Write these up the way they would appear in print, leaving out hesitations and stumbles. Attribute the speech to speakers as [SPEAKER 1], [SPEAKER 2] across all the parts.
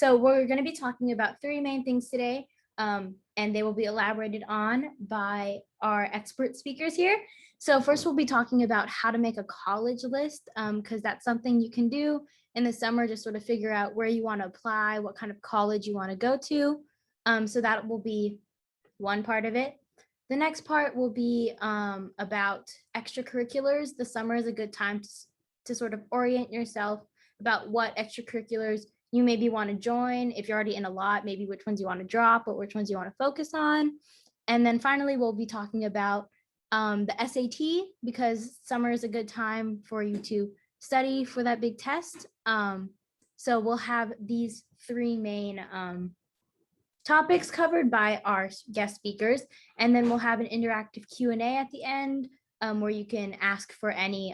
[SPEAKER 1] So we're going to be talking about three main things today, and they will be elaborated on by our expert speakers here. So first we'll be talking about how to make a college list, because that's something you can do in the summer, just sort of figure out where you want to apply, what kind of college you want to go to. So that will be one part of it. The next part will be about extracurriculars. The summer is a good time to sort of orient yourself about what extracurriculars you maybe want to join. If you're already in a lot, maybe which ones you want to drop, but which ones you want to focus on. And then finally, we'll be talking about the SAT, because summer is a good time for you to study for that big test. So we'll have these three main topics covered by our guest speakers, and then we'll have an interactive Q&A at the end, where you can ask for any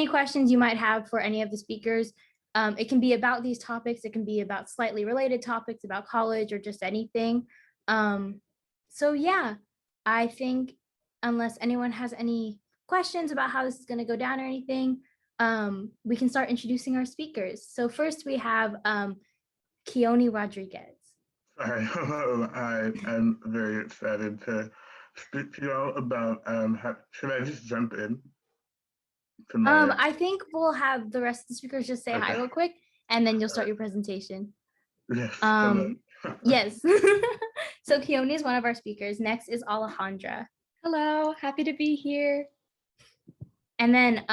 [SPEAKER 1] questions you might have for any of the speakers. It can be about these topics, it can be about slightly related topics about college or just anything. So yeah, I think unless anyone has any questions about how this is going to go down or anything, we can start introducing our speakers. So first we have Keone Rodriguez.
[SPEAKER 2] Hi, hello. I am very excited to speak to y'all about should I just jump in?
[SPEAKER 1] I think we'll have the rest of the speakers just say hi
[SPEAKER 2] Okay.
[SPEAKER 1] real quick, and then you'll start your presentation.
[SPEAKER 2] Yes.
[SPEAKER 1] Yes. So Keone is one of our speakers. Next is Alejandra.
[SPEAKER 3] Hello, happy to be here.
[SPEAKER 1] And then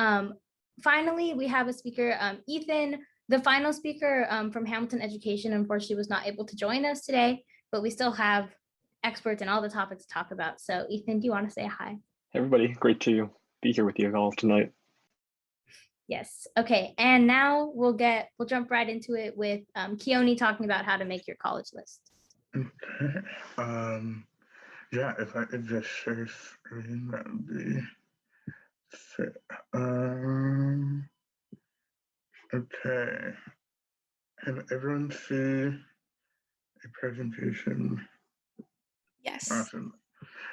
[SPEAKER 1] finally, we have a speaker, Ethan, the final speaker from Hamilton Education. Unfortunately, was not able to join us today, but we still have experts in all the topics to talk about. So Ethan, do you want to say hi?
[SPEAKER 4] Hey everybody, great to be here with you all tonight.
[SPEAKER 1] Yes. Okay. And now we'll jump right into it with Keone talking about how to make your college list.
[SPEAKER 2] Okay. Yeah, if I could just share screen, that would be okay. Can everyone see a presentation?
[SPEAKER 3] Yes.
[SPEAKER 2] Awesome.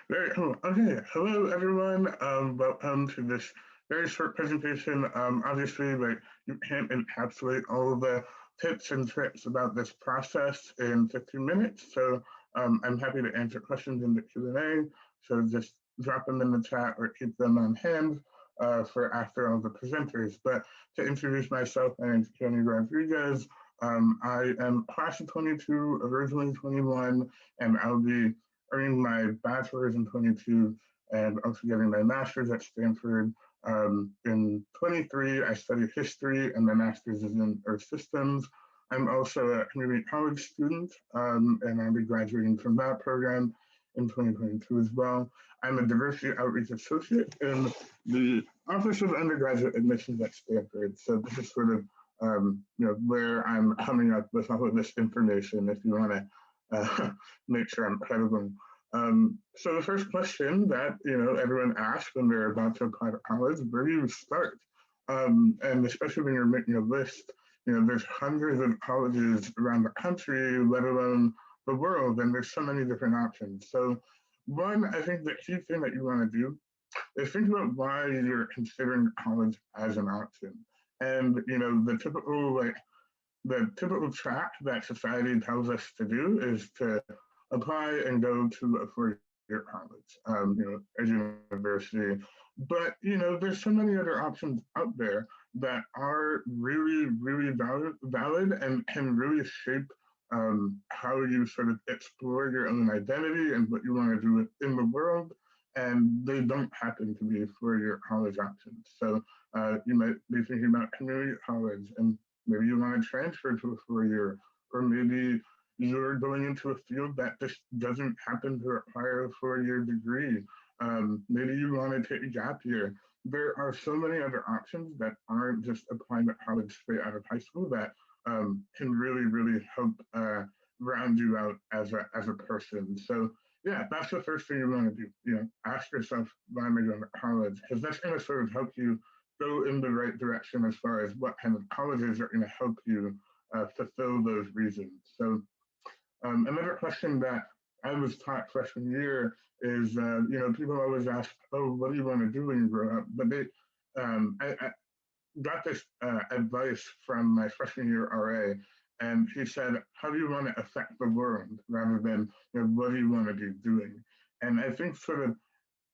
[SPEAKER 2] Very cool. Okay. Hello, everyone. Welcome to this very short presentation. Obviously, like, you can't encapsulate all of the tips and tricks about this process in 15 minutes. So I'm happy to answer questions in the Q&A. So just drop them in the chat or keep them on hand for after all the presenters. But to introduce myself, my name is Keone Rodriguez. I am class of 22, originally 21, and I'll be earning my bachelor's in 22 and also getting my master's at Stanford in 23. I study history, and my master's is in Earth Systems. I'm also a community college student, and I'll be graduating from that program in 2022 as well. I'm a diversity outreach associate in the Office of Undergraduate Admissions at Stanford. So this is sort of where I'm coming up with all of this information if you want to make sure I'm credible. So the first question that everyone asks when they're about to apply to college, where do you start? And especially when you're making a list, there's hundreds of colleges around the country, let alone the world, and there's so many different options. So one, I think the key thing that you want to do is think about why you're considering college as an option. And the typical track that society tells us to do is to apply and go to a four-year college, a university. But there's so many other options out there that are really, really valid and can really shape how you sort of explore your own identity and what you want to do in the world. And they don't happen to be four-year college options. So you might be thinking about community college, and maybe you want to transfer to a four-year, or maybe you're going into a field that just doesn't happen to require a four-year degree. Maybe you want to take a gap year. There are so many other options that aren't just applying to college straight out of high school that can really, really help round you out as a person. So yeah, that's the first thing you want to do. Ask yourself, why am I going to college? Because that's going to sort of help you go in the right direction as far as what kind of colleges are going to help you fulfill those reasons. So another question that I was taught freshman year is, people always ask, oh, what do you want to do when you grow up? But got this advice from my freshman year RA, and he said, "How do you want to affect the world rather than what do you want to be doing?" And I think sort of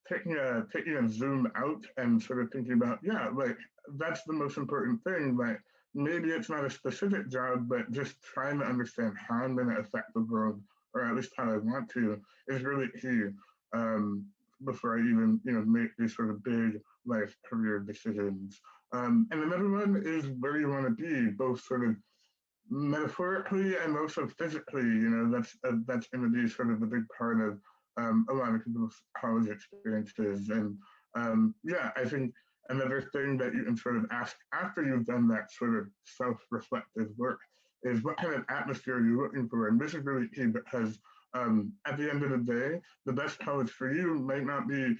[SPEAKER 2] taking a zoom out and sort of thinking about, yeah, like that's the most important thing. Like maybe it's not a specific job, but just trying to understand how I'm going to affect the world, or at least how I want to, is really key. Before I even make these sort of big life career decisions. And another one is where you want to be, both sort of metaphorically and also physically. That's going to be sort of a big part of a lot of people's college experiences. And yeah, I think another thing that you can sort of ask after you've done that sort of self-reflective work is what kind of atmosphere are you looking for? And this is really key because at the end of the day, the best college for you might not be,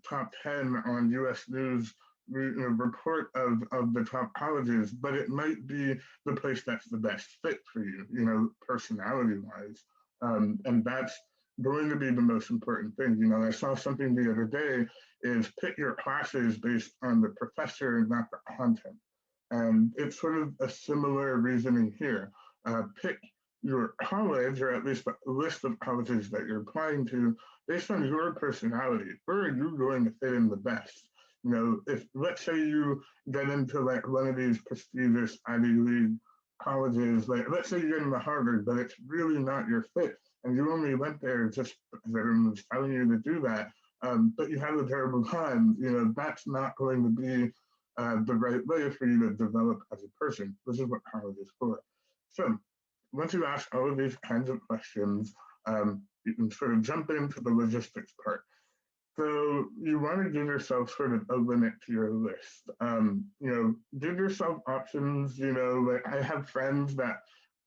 [SPEAKER 2] top 10 on US News report of the top colleges, but it might be the place that's the best fit for you, personality wise. And that's going to be the most important thing. I saw something the other day is pick your classes based on the professor and not the content. And it's sort of a similar reasoning here. Pick your college, or at least a list of colleges that you're applying to, based on your personality. Where are you going to fit in the best? If let's say you get into like one of these prestigious Ivy League colleges, like let's say you get into Harvard, but it's really not your fit, and you only went there just because everyone was telling you to do that, but you have a terrible time, that's not going to be the right way for you to develop as a person. This is what college is for. So once you ask all of these kinds of questions, you can sort of jump into the logistics part. So you want to give yourself sort of a limit to your list. Give yourself options. Like I have friends that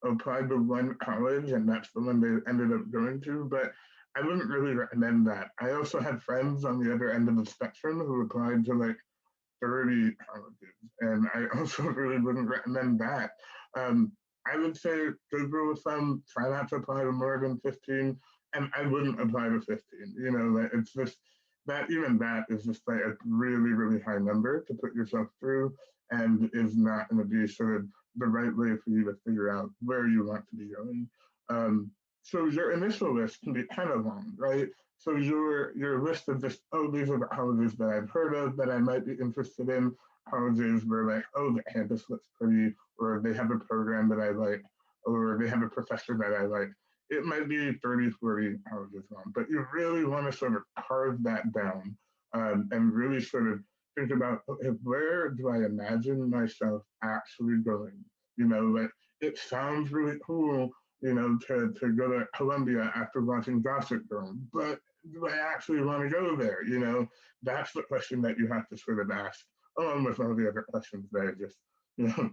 [SPEAKER 2] applied to one college and that's the one they ended up going to, but I wouldn't really recommend that. I also had friends on the other end of the spectrum who applied to like 30 colleges, and I also really wouldn't recommend that. I would say good rule of thumb, try not to apply to more than 15, and I wouldn't apply to 15. Like it's just that even that is just like a really, really high number to put yourself through and is not going to be sort of the right way for you to figure out where you want to be going. So your initial list can be kind of long, right? So your list of just, oh, these are the colleges that I've heard of that I might be interested in, colleges where like, oh, the campus looks pretty, or they have a program that I like, or they have a professor that I like. It might be 30, 40 colleges long, but you really want to sort of carve that down and really sort of think about, okay, where do I imagine myself actually going? Like it sounds really cool, to go to Columbia after watching Gossip Girl, but do I actually want to go there? That's the question that you have to sort of ask, along with all the other questions that I just,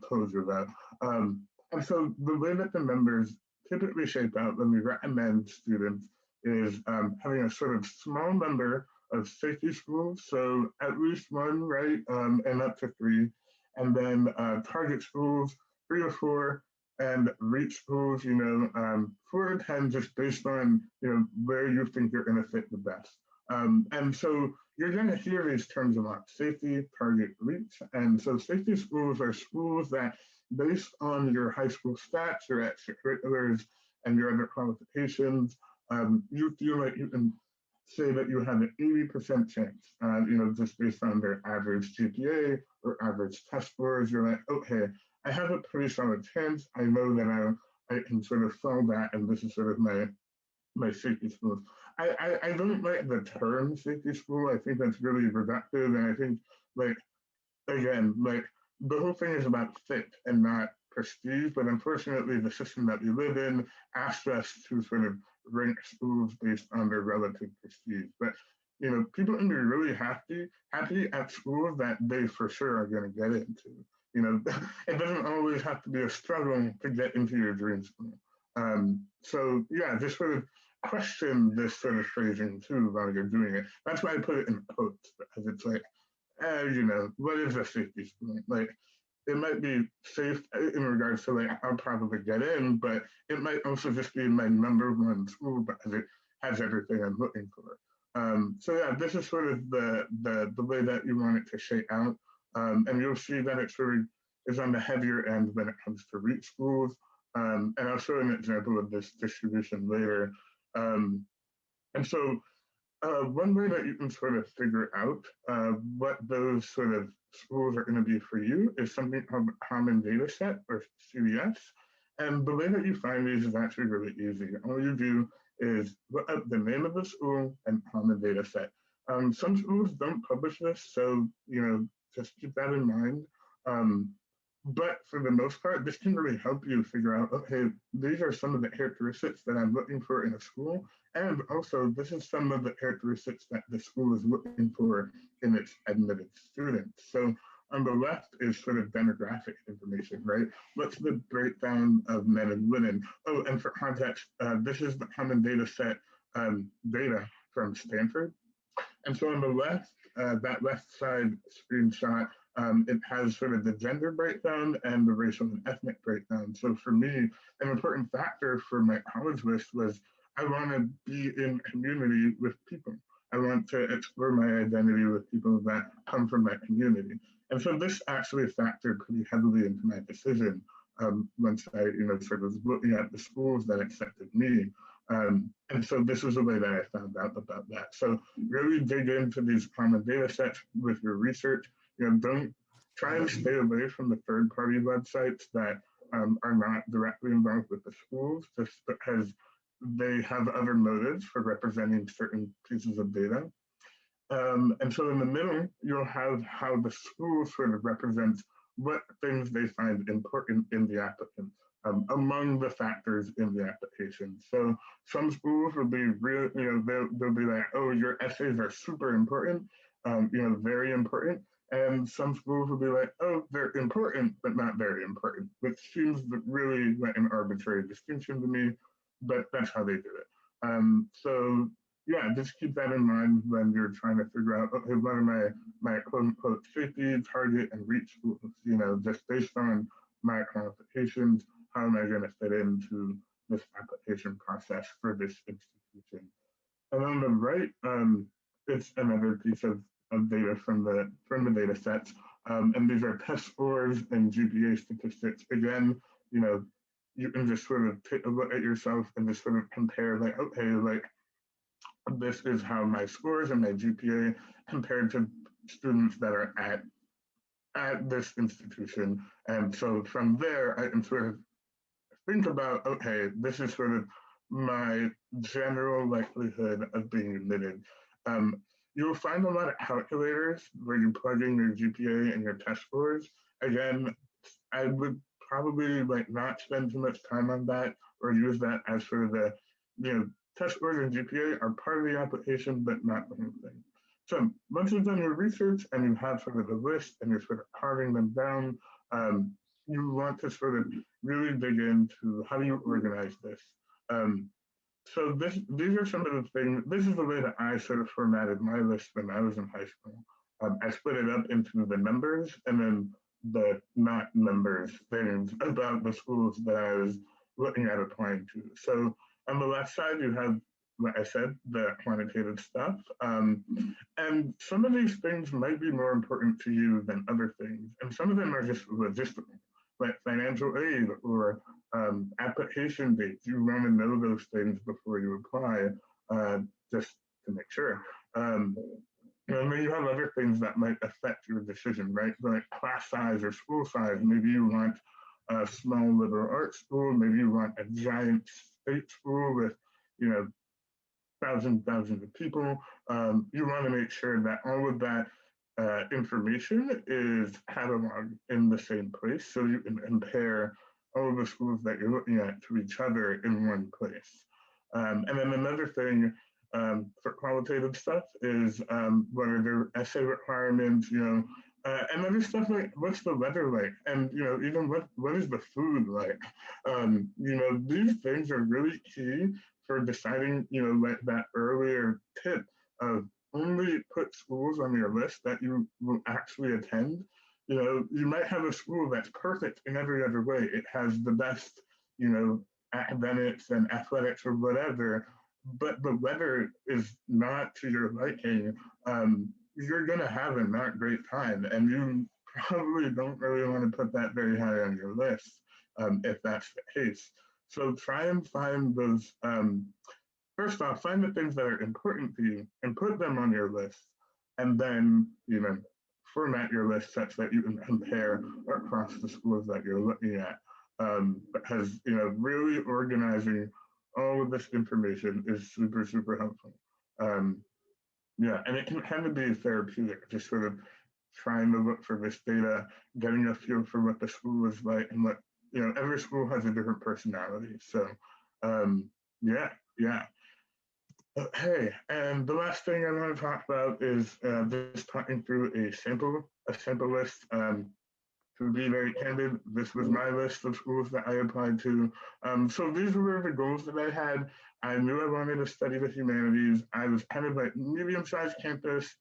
[SPEAKER 2] told you about. And so the way that the members typically shape out when we recommend students is having a sort of small number of safety schools, so at least one, right, and up to three, and then target schools, 3 or 4, and reach schools, 4 to 10, just based on where you think you're going to fit the best. And so you're going to hear these terms a lot: safety, target, reach. And so safety schools are schools that, based on your high school stats, your extracurriculars, and your other qualifications, you feel like you can say that you have an 80% chance, just based on their average GPA or average test scores. You're like, okay, I have a pretty solid chance. I know that I can sort of fall that, and this is sort of my safety schools. I don't like the term safety school. I think that's really reductive, and I think, like, again, like, the whole thing is about fit and not prestige, but unfortunately the system that we live in asks us to sort of rank schools based on their relative prestige. But people can be really happy at schools that they for sure are going to get into. It doesn't always have to be a struggle to get into your dream school. So yeah, just sort of question this sort of phrasing too while you're doing it. That's why I put it in quotes, because it's like, what is a safety school? Like, it might be safe in regards to like I'll probably get in, but it might also just be my number one school because it has everything I'm looking for. So yeah, this is sort of the way that you want it to shake out. And you'll see that it sort of is on the heavier end when it comes to REIT schools. And I'll show an example of this distribution later. Um, and so one way that you can sort of figure out what those sort of schools are going to be for you is something called Common Data Set or CDS. And the way that you find these is actually really easy. All you do is look up the name of the school and Common Data Set. Some schools don't publish this, so just keep that in mind. But for the most part, this can really help you figure out, okay, these are some of the characteristics that I'm looking for in a school. And also, this is some of the characteristics that the school is looking for in its admitted students. So on the left is sort of demographic information, right? What's the breakdown of men and women? Oh, and for context, this is the common data set data from Stanford. And so on the left, that left side screenshot, it has sort of the gender breakdown and the racial and ethnic breakdown. So for me, an important factor for my college list was I want to be in community with people. I want to explore my identity with people that come from that community. And so this actually factored pretty heavily into my decision once I, sort of was looking at the schools that accepted me. And so this was the way that I found out about that. So really dig into these common data sets with your research. Don't try and stay away from the third-party websites that are not directly involved with the schools, just because they have other motives for representing certain pieces of data. And so in the middle, you'll have how the school sort of represents what things they find important in the applicant. Among the factors in the application. So some schools will be real, they'll be like, oh, your essays are super important, very important. And some schools will be like, oh, they're important, but not very important, which seems really like an arbitrary distinction to me, but that's how they do it. So yeah, just keep that in mind when you're trying to figure out, okay, what are my quote unquote safety, target, and reach schools, just based on my qualifications, how am I going to fit into this application process for this institution? And on the right, it's another piece of data from the data sets. And these are test scores and GPA statistics. Again, you can just sort of take a look at yourself and just sort of compare, like, okay, like this is how my scores and my GPA compared to students that are at this institution. And so from there, I can sort of think about, okay, this is sort of my general likelihood of being admitted. You'll find a lot of calculators where you plug in your GPA and your test scores. Again, I would probably not spend too much time on that or use that as sort of the, test scores and GPA are part of the application, but not the whole thing. So once you've done your research and you have sort of a list and you're sort of carving them down, you want to sort of really dig into how do you organize this. So these are some of the things, this is the way that I sort of formatted my list when I was in high school. I split it up into the numbers and then the not numbers things about the schools that I was looking at applying to. So on the left side, you have, like I said, the quantitative stuff. And some of these things might be more important to you than other things. And some of them are just logistical, like financial aid or application dates. You want to know those things before you apply, just to make sure. And then you have other things that might affect your decision, right? Like class size or school size. Maybe you want a small liberal arts school. Maybe you want a giant state school with, thousands of people. You want to make sure that all of that information is cataloged in the same place so you can compare all of the schools that you're looking at to each other in one place. And then another thing for qualitative stuff is what are their essay requirements, and other stuff like what's the weather like, and even what is the food like. These things are really key for deciding, like that earlier tip of only put schools on your list that you will actually attend. You might have a school that's perfect in every other way. It has the best, academics and athletics or whatever, but the weather is not to your liking. You're going to have a not great time, and you probably don't really want to put that very high on your list if that's the case. So try and find those, first off, find the things that are important to you and put them on your list. And then, format your list such that you can compare across the schools that you're looking at. Because, really organizing all of this information is super, super helpful. Um, yeah, and it can kind of be therapeutic, just sort of trying to look for this data, getting a feel for what the school is like, and what every school has a different personality. So, yeah, yeah. Okay, and the last thing I want to talk about is just talking through a sample list. To be very candid, this was my list of schools that I applied to. So these were the goals that I had. I knew I wanted to study the humanities. I was kind of like medium-sized campus,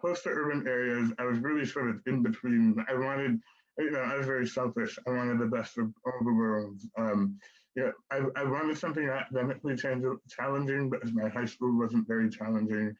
[SPEAKER 2] close to urban areas. I was really sort of in between. I wanted, I was very selfish. I wanted the best of all the worlds. I wanted something academically challenging, but my high school wasn't very challenging.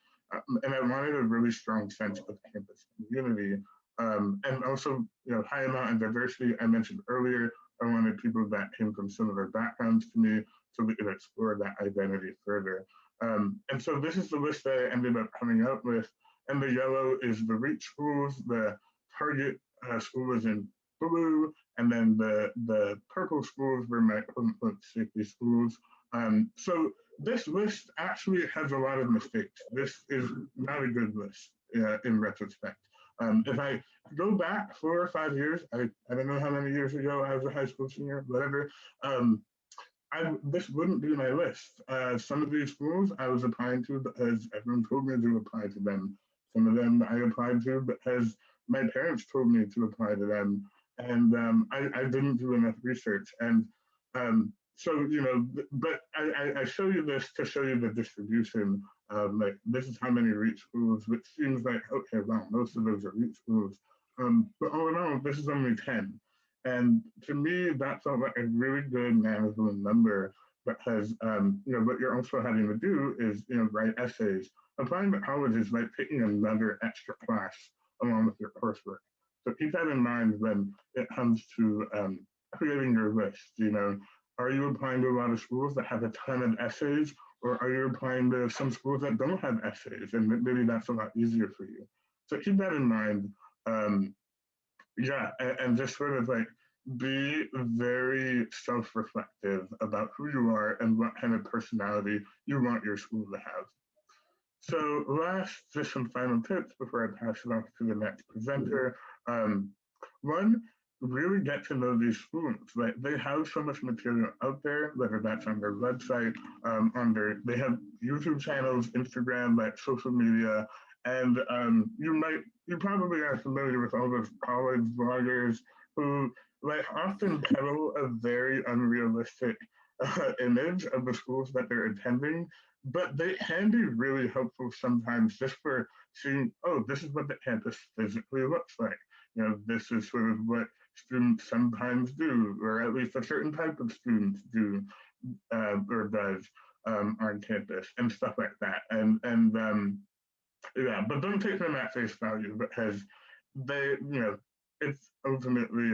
[SPEAKER 2] And I wanted a really strong sense of campus community. And also, high amount of diversity. I mentioned earlier, I wanted people that came from similar backgrounds to me so we could explore that identity further. And so this is the list that I ended up coming up with. And the yellow is the reach schools, the target school is in blue, and then the purple schools were my quote-unquote safety schools. So this list actually has a lot of mistakes. This is not a good list in retrospect. If I go back 4 or 5 years, I don't know how many years ago I was a high school senior, whatever, this wouldn't be my list. Some of these schools I was applying to because everyone told me to apply to them. Some of them I applied to because my parents told me to apply to them, and I didn't do enough research. And so, but I show you this to show you the distribution. Like this is how many REACH schools, which seems like, okay, wow, most of those are REACH schools. But all in all, this is only 10. And to me, that felt like a really good manageable number because, what you're also having to do is, write essays. Applying to college is like taking another extra class along with your coursework. So keep that in mind when it comes to creating your list. Are you applying to a lot of schools that have a ton of essays, or are you applying to some schools that don't have essays? And maybe that's a lot easier for you. So keep that in mind. Yeah, and just sort of like be very self-reflective about who you are and what kind of personality you want your school to have. So last, just some final tips before I pass it off to the next presenter. One, really get to know these schools. Like they have so much material out there, whether that's on their website, they have YouTube channels, Instagram, like social media, and you probably are familiar with all those college bloggers who like often peddle a very unrealistic image of the schools that they're attending, but they can be really helpful sometimes just for seeing, oh, this is what the campus physically looks like. This is sort of what students sometimes do, or at least a certain type of students do or does on campus and stuff like that. And yeah, but don't take them at face value because they, it's ultimately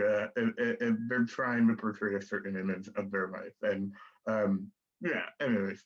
[SPEAKER 2] they're trying to portray a certain image of their life. And yeah, anyways,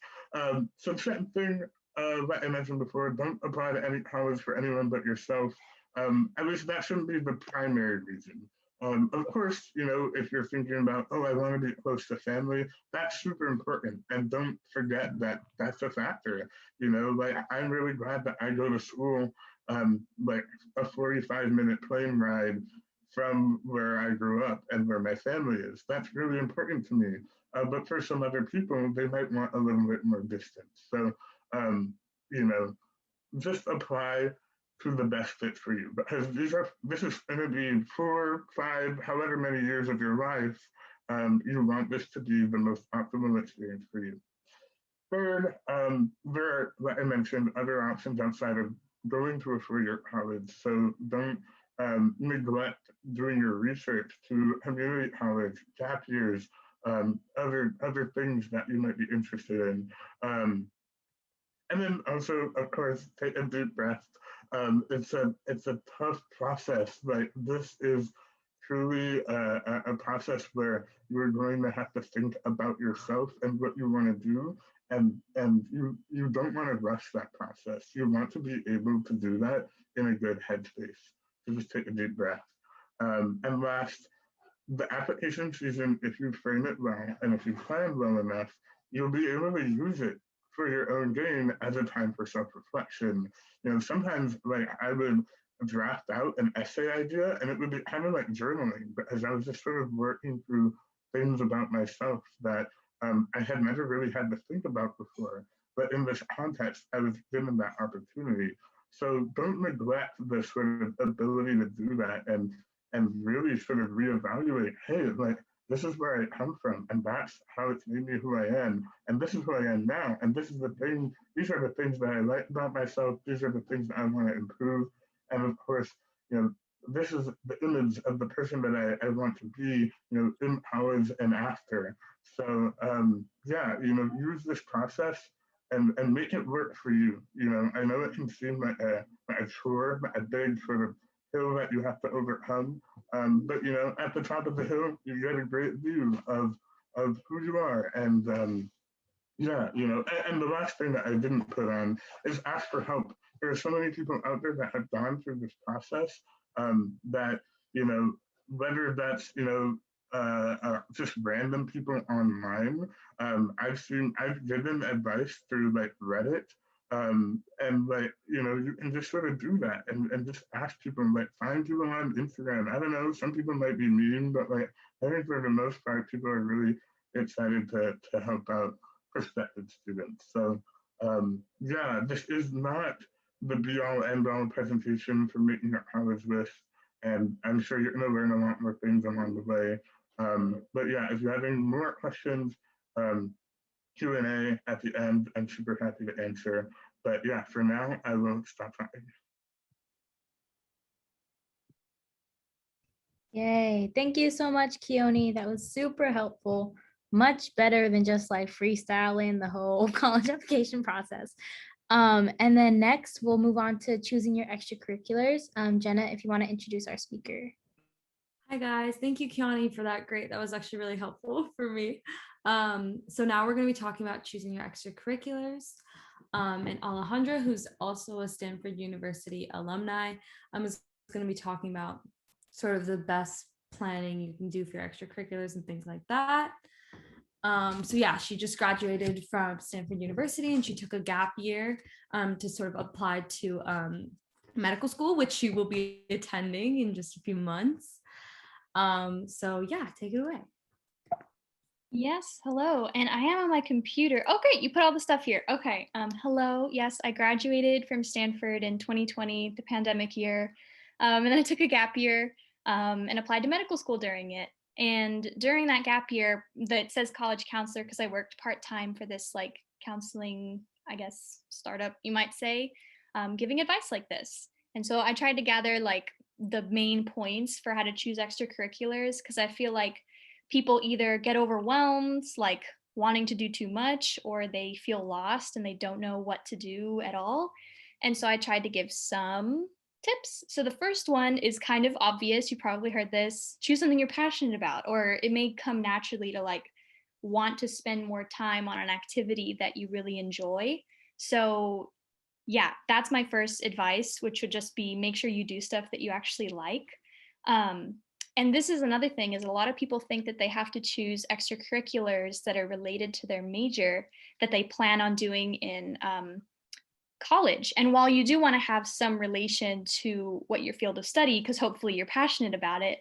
[SPEAKER 2] so second thing that I mentioned before, don't apply to any college for anyone but yourself. At least that shouldn't be the primary reason. Of course, if you're thinking about, oh, I want to be close to family, that's super important. And don't forget that that's a factor. Like I'm really glad that I go to school, like a 45-minute plane ride from where I grew up and where my family is. That's really important to me. But for some other people, they might want a little bit more distance. So, um, you know, just apply to the best fit for you because this is going to be 4, 5, however many years of your life. You want this to be the most optimal experience for you. Third, there are, like I mentioned, other options outside of going to a four-year college. So don't neglect doing your research to community college, gap years, other things that you might be interested in. And then also, of course, take a deep breath. It's a tough process, but this is truly a process where you're going to have to think about yourself and what you want to do, and you don't want to rush that process. You want to be able to do that in a good headspace. So just take a deep breath. And last, the application season, if you frame it well and if you plan well enough, you'll be able to use it for your own gain as a time for self-reflection. You know, sometimes like I would draft out an essay idea and it would be kind of like journaling because I was just sort of working through things about myself that I had never really had to think about before. But in this context, I was given that opportunity. So don't neglect the sort of ability to do that and really sort of reevaluate, hey, like this is where I come from, and that's how it's made me who I am, and this is who I am now, and this is the thing. These are the things that I like about myself. These are the things that I want to improve, and of course, you know, this is the image of the person that I want to be, you know, in college and after. So yeah, you know, use this process and make it work for you. You know, I know it can seem like a chore, a big sort of hill that you have to overcome. But you know, at the top of the hill, you get a great view of who you are. And yeah, you know, and the last thing that I didn't put on is ask for help. There are so many people out there that have gone through this process that you know, whether that's you know just random people online. I've given advice through like Reddit, and like you know, you can just sort of do that and just ask people, like find people on Instagram. I don't know, some people might be mean, but like I think for the most part, people are really excited to help out prospective students. So yeah, this is not the be all end all presentation for making a college list, and I'm sure you're going to learn a lot more things along the way. But yeah, if you're having more questions, um, Q&A at the end, I'm super happy to answer. But yeah, for now, I will stop talking.
[SPEAKER 1] Yay. Thank you so much, Keone. That was super helpful. Much better than just like freestyling the whole college application process. And then next, we'll move on to choosing your extracurriculars. Jenna, if you want to introduce our speaker.
[SPEAKER 5] Hi guys, thank you Kiani for that. Great, that was actually really helpful for me. So now we're going to be talking about choosing your extracurriculars. And Alejandra, who's also a Stanford University alumni, is going to be talking about sort of the best planning you can do for your extracurriculars and things like that. So yeah, she just graduated from Stanford University and she took a gap year to sort of apply to medical school, which she will be attending in just a few months. So yeah, take it away.
[SPEAKER 3] Yes, hello. And I am on my computer. Oh, great. You put all the stuff here. Okay. Hello. Yes, I graduated from Stanford in 2020, the pandemic year. And then I took a gap year and applied to medical school during it. And during that gap year, that says college counselor because I worked part-time for this like counseling, I guess, startup, you might say, giving advice like this. And so I tried to gather like the main points for how to choose extracurriculars because I feel like people either get overwhelmed, like wanting to do too much, or they feel lost and they don't know what to do at all. And so I tried to give some tips. So the first one is kind of obvious. You probably heard this. Choose something you're passionate about, or it may come naturally to like want to spend more time on an activity that you really enjoy. So yeah, that's my first advice, which would just be make sure you do stuff that you actually like. And this is another thing is a lot of people think that they have to choose extracurriculars that are related to their major that they plan on doing in college. And while you do want to have some relation to what your field of study, because hopefully you're passionate about it,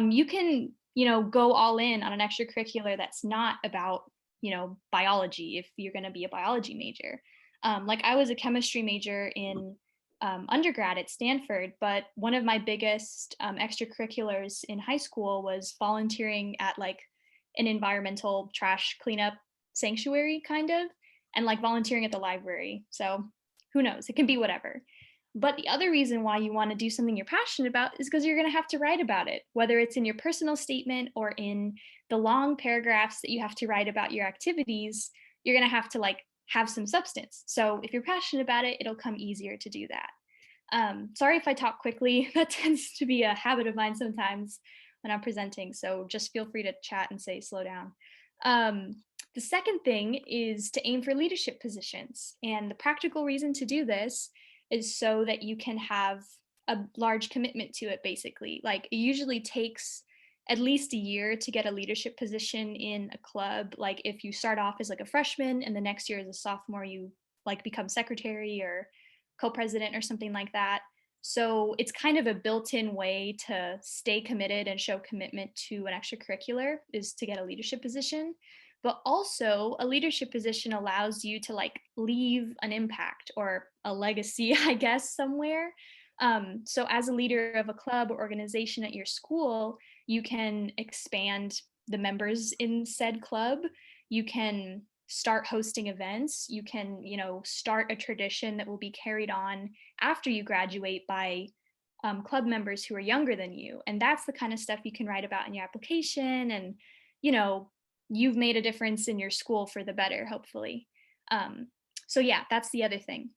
[SPEAKER 3] you can, you know, go all in on an extracurricular that's not about, you know, biology if you're going to be a biology major. Like I was a chemistry major in undergrad at Stanford, but one of my biggest extracurriculars in high school was volunteering at like an environmental trash cleanup sanctuary kind of, and like volunteering at the library. So who knows, it can be whatever. But the other reason why you want to do something you're passionate about is because you're going to have to write about it, whether it's in your personal statement or in the long paragraphs that you have to write about your activities. You're going to have to like have some substance. So if you're passionate about it, it'll come easier to do that. Sorry if I talk quickly. That tends to be a habit of mine sometimes when I'm presenting. So just feel free to chat and say slow down. The second thing is to aim for leadership positions. And the practical reason to do this is so that you can have a large commitment to it, basically. Like it usually takes at least a year to get a leadership position in a club. Like if you start off as like a freshman and the next year as a sophomore, you like become secretary or co-president or something like that. So it's kind of a built-in way to stay committed and show commitment to an extracurricular is to get a leadership position. But also a leadership position allows you to like leave an impact or a legacy, I guess, somewhere. So as a leader of a club or organization at your school, you can expand the members in said club. You can start hosting events. You can, start a tradition that will be carried on after you graduate by club members who are younger than you. And that's the kind of stuff you can write about in your application. And, you've made a difference in your school for the better, hopefully. So yeah, that's the other thing.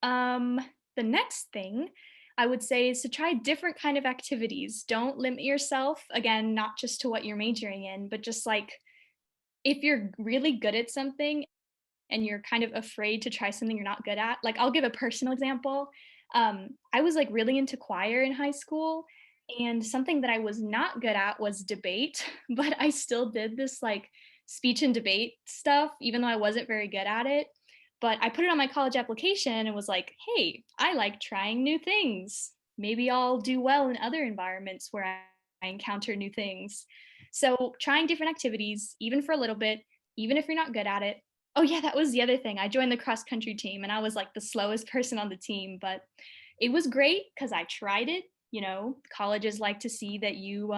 [SPEAKER 3] The next thing I would say is to try different kind of activities. Don't limit yourself, again, not just to what you're majoring in, but just like if you're really good at something and you're kind of afraid to try something you're not good at. Like I'll give a personal example. I was like really into choir in high school, and something that I was not good at was debate, but I still did this like speech and debate stuff, even though I wasn't very good at it. But I put it on my college application and was like, hey, I like trying new things. Maybe I'll do well in other environments where I encounter new things. So trying different activities, even for a little bit, even if you're not good at it. Oh yeah, that was the other thing. I joined the cross country team and I was like the slowest person on the team, but it was great because I tried it. Colleges like to see that you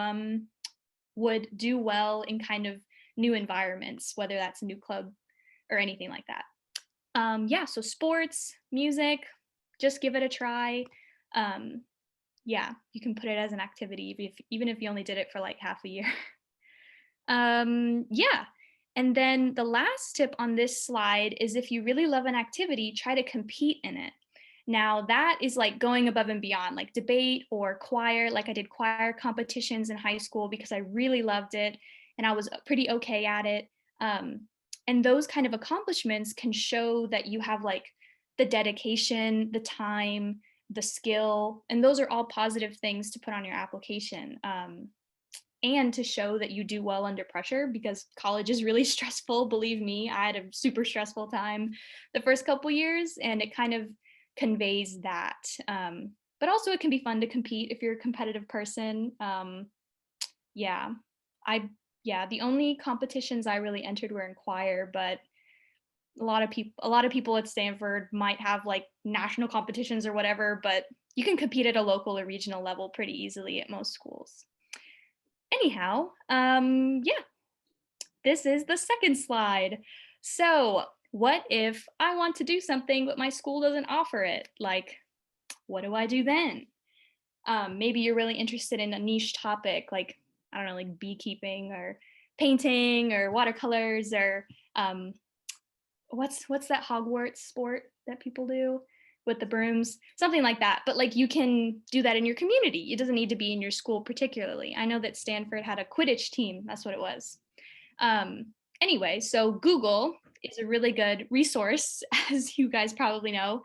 [SPEAKER 3] would do well in kind of new environments, whether that's a new club or anything like that. Yeah, so sports, music, just give it a try. Yeah, you can put it as an activity even if you only did it for like half a year. Yeah. And then the last tip on this slide is if you really love an activity, try to compete in it. Now that is like going above and beyond, like debate or choir. Like I did choir competitions in high school because I really loved it and I was pretty okay at it. And those kind of accomplishments can show that you have like the dedication, the time, the skill, and those are all positive things to put on your application. And to show that you do well under pressure, because college is really stressful. Believe me, I had a super stressful time the first couple years, and it kind of conveys that. But also it can be fun to compete if you're a competitive person. Yeah, the only competitions I really entered were in choir, but a lot of people at Stanford might have like national competitions or whatever, but you can compete at a local or regional level pretty easily at most schools. Anyhow, yeah, this is the second slide. So what if I want to do something, but my school doesn't offer it? Like, what do I do then? Maybe you're really interested in a niche topic, like, I don't know, like beekeeping or painting or watercolors or what's that Hogwarts sport that people do with the brooms, something like that. But like you can do that in your community. It doesn't need to be in your school particularly. I know that Stanford had a Quidditch team. That's what it was. Anyway, so Google is a really good resource, as you guys probably know,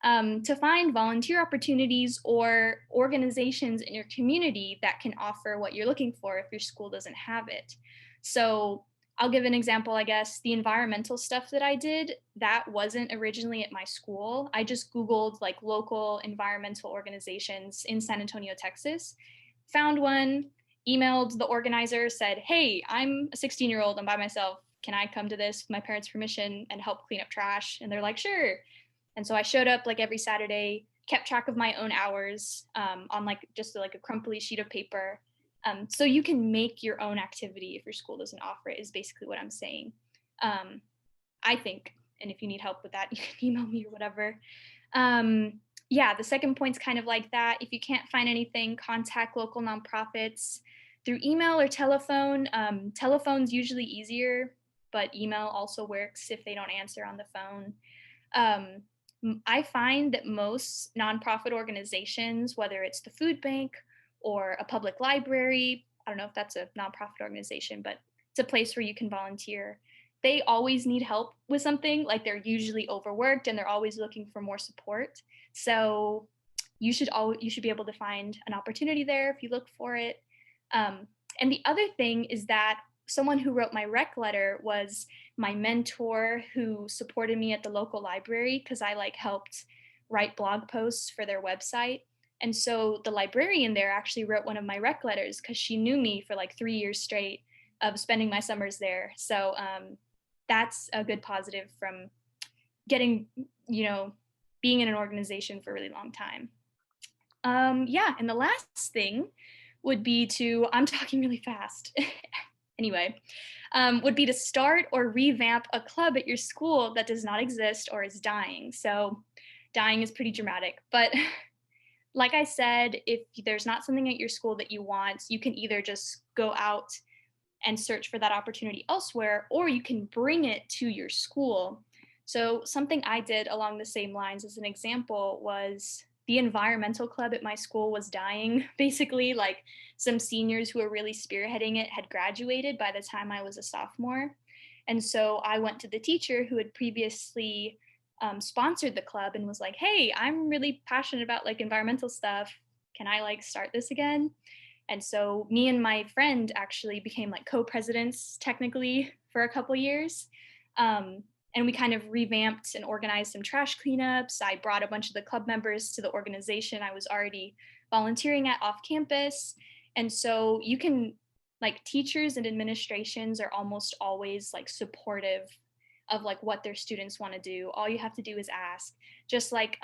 [SPEAKER 3] to find volunteer opportunities or organizations in your community that can offer what you're looking for if your school doesn't have it. So I'll give an example, I guess. The environmental stuff that I did, that wasn't originally at my school. I just Googled like local environmental organizations in San Antonio, Texas, found one, emailed the organizer, said, hey, I'm a 16-year-old, I'm by myself. Can I come to this with my parents' permission and help clean up trash? And they're like, sure. And so I showed up like every Saturday, kept track of my own hours on like just like a crumply sheet of paper. So you can make your own activity if your school doesn't offer it, is basically what I'm saying. I think, and if you need help with that, you can email me or whatever. Yeah, the second point's kind of like that. If you can't find anything, contact local nonprofits through email or telephone. Telephone's usually easier, but email also works if they don't answer on the phone. I find that most nonprofit organizations, whether it's the food bank or a public library, I don't know if that's a nonprofit organization, but it's a place where you can volunteer. They always need help with something, like they're usually overworked and they're always looking for more support. So you should be able to find an opportunity there if you look for it. And the other thing is that someone who wrote my rec letter was my mentor who supported me at the local library because I like helped write blog posts for their website. And so the librarian there actually wrote one of my rec letters because she knew me for like 3 years straight of spending my summers there. So that's a good positive from getting, being in an organization for a really long time. Yeah, and the last thing would be I'm talking really fast. Anyway, would be to start or revamp a club at your school that does not exist or is dying. So dying is pretty dramatic, but like I said, if there's not something at your school that you want, you can either just go out and search for that opportunity elsewhere, or you can bring it to your school. So something I did along the same lines as an example was the environmental club at my school was dying. Basically, like some seniors who were really spearheading it had graduated by the time I was a sophomore. And so I went to the teacher who had previously sponsored the club and was like, hey, I'm really passionate about like environmental stuff. Can I like start this again? And so me and my friend actually became like co-presidents technically for a couple years. And we kind of revamped and organized some trash cleanups. I brought a bunch of the club members to the organization I was already volunteering at off campus. And so you can, like, teachers and administrations are almost always like supportive of like what their students want to do. All you have to do is ask. Just like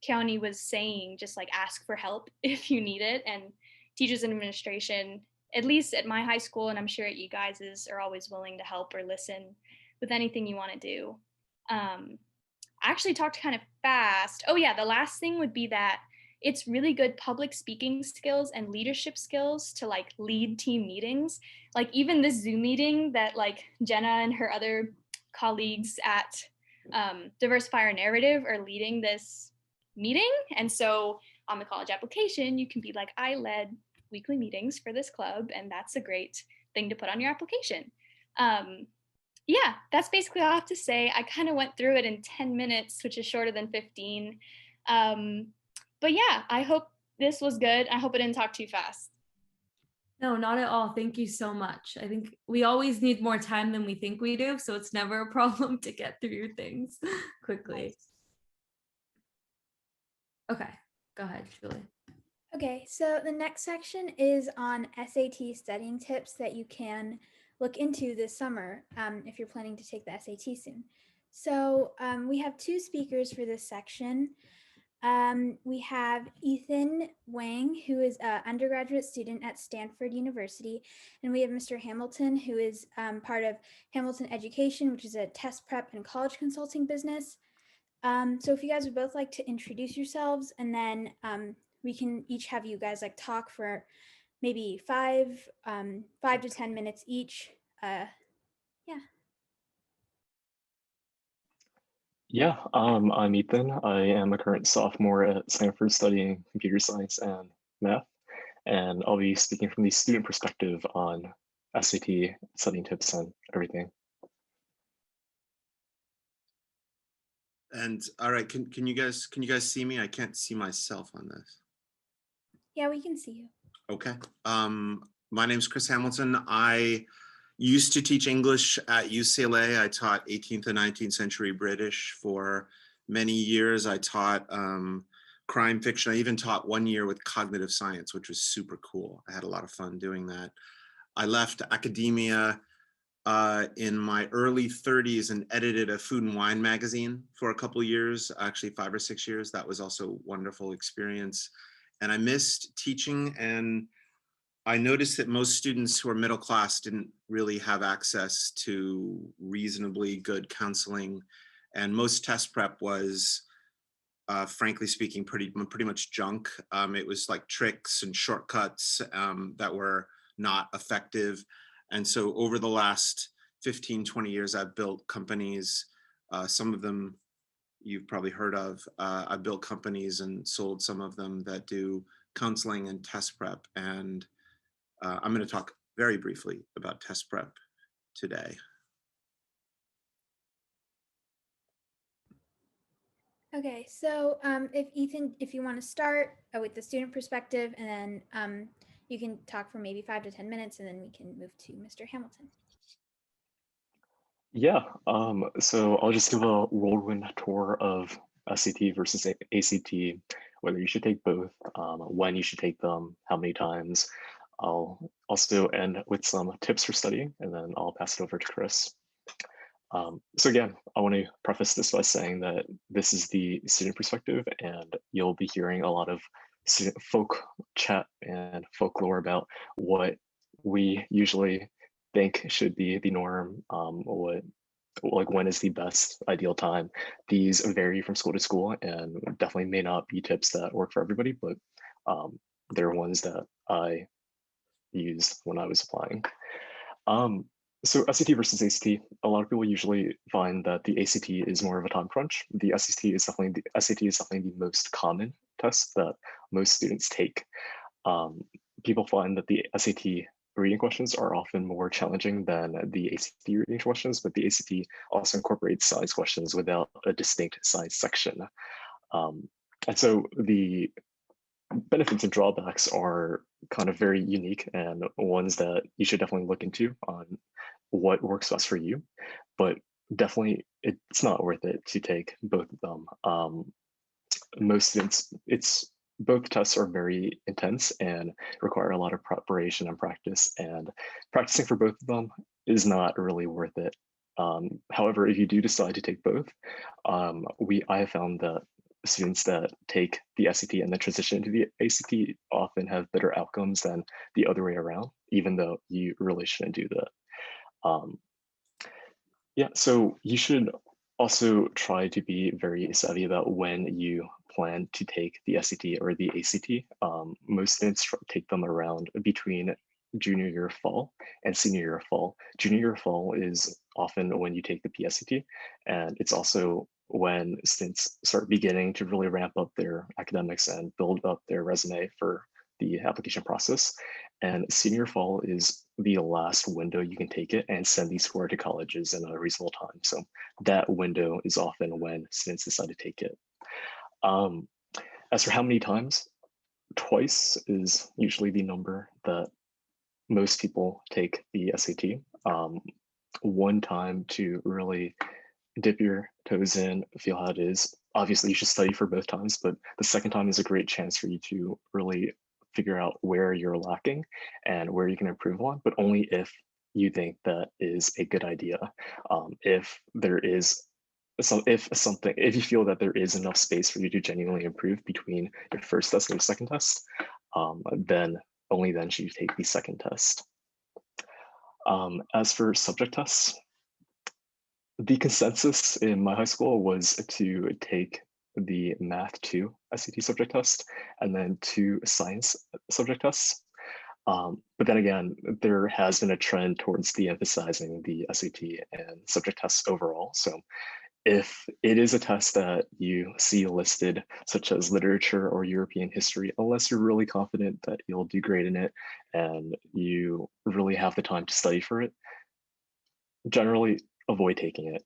[SPEAKER 3] Keone was saying, just like ask for help if you need it. And teachers and administration, at least at my high school, and I'm sure at you guys's, are always willing to help or listen with anything you want to do. I actually talked kind of fast. Oh yeah, the last thing would be that it's really good public speaking skills and leadership skills to like lead team meetings. Like even this Zoom meeting that like Jenna and her other colleagues at Diversify Our Narrative are leading this meeting. And so on the college application, you can be like, I led weekly meetings for this club, and that's a great thing to put on your application. Yeah, that's basically all I have to say. I kind of went through it in 10 minutes, which is shorter than 15. But yeah, I hope this was good. I hope I didn't talk too fast.
[SPEAKER 5] No, not at all. Thank you so much. I think we always need more time than we think we do, so it's never a problem to get through your things quickly. Okay, go ahead, Julie.
[SPEAKER 1] Okay, so the next section is on SAT studying tips that you can look into this summer if you're planning to take the SAT soon. So we have two speakers for this section. We have Ethan Wang, who is an undergraduate student at Stanford University, and we have Mr. Hamilton, who is part of Hamilton Education, which is a test prep and college consulting business. So if you guys would both like to introduce yourselves, and then we can each have you guys like talk for maybe 5 to 10 minutes each.
[SPEAKER 4] Yeah, I'm Ethan. I am a current sophomore at Stanford studying computer science and math, and I'll be speaking from the student perspective on SAT studying tips and everything.
[SPEAKER 6] And all right, can you guys see me? I can't see myself on this.
[SPEAKER 1] Yeah, we can see you.
[SPEAKER 6] Okay. My name's Chris Hamilton. I used to teach English at UCLA. I taught 18th and 19th century British for many years. I taught crime fiction. I even taught 1 year with cognitive science, which was super cool. I had a lot of fun doing that. I left academia in my early 30s and edited a food and wine magazine for a couple of years, actually 5 or 6 years. That was also a wonderful experience. And I missed teaching, and I noticed that most students who are middle class didn't really have access to reasonably good counseling, and most test prep was, frankly speaking, pretty much junk. It was like tricks and shortcuts that were not effective. And so over the last 15, 20 years, I've built companies, some of them, you've probably heard of. I've built companies and sold some of them that do counseling and test prep. And I'm going to talk very briefly about test prep today.
[SPEAKER 7] Okay, so if Ethan, if you want to start with the student perspective, and then you can talk for maybe 5 to 10 minutes, and then we can move to Mr. Hamilton.
[SPEAKER 4] Yeah, so I'll just give a whirlwind tour of SAT versus ACT, whether you should take both, when you should take them, how many times. I'll also end with some tips for studying, and then I'll pass it over to Chris. So again, I want to preface this by saying that this is the student perspective, and you'll be hearing a lot of folk chat and folklore about what we usually think should be the norm, like when is the best ideal time. These vary from school to school and definitely may not be tips that work for everybody, but they're ones that I used when I was applying. So SAT versus ACT, a lot of people usually find that the ACT is more of a time crunch. The SAT is definitely the most common test that most students take. People find that the SAT reading questions are often more challenging than the ACT reading questions, but the ACT also incorporates science questions without a distinct science section. And so the benefits and drawbacks are kind of very unique and ones that you should definitely look into on what works best for you. But definitely it's not worth it to take both of them. Most students, both tests are very intense and require a lot of preparation and practice, and practicing for both of them is not really worth it. However, if you do decide to take both, I have found that students that take the SAT and then transition to the ACT often have better outcomes than the other way around, even though you really shouldn't do that. Yeah, so you should also try to be very savvy about when you plan to take the SAT or the ACT. Most students take them around between junior year fall and senior year fall. Junior year fall is often when you take the PSAT, and it's also when students start beginning to really ramp up their academics and build up their resume for the application process. And senior fall is the last window you can take it and send these score to colleges in a reasonable time. So that window is often when students decide to take it. As for how many times, twice is usually the number that most people take the SAT. One time to really dip your toes in, feel how it is. Obviously, you should study for both times, but the second time is a great chance for you to really figure out where you're lacking and where you can improve on, but only if you think that is a good idea. If there is if you feel that there is enough space for you to genuinely improve between your first test and your second test, then only then should you take the second test. As for subject tests, the consensus in my high school was to take the Math 2 SAT subject test and then 2 science subject tests. But then again, there has been a trend towards de-emphasizing the SAT and subject tests overall. So if it is a test that you see listed, such as literature or European history, unless you're really confident that you'll do great in it and you really have the time to study for it, generally avoid taking it.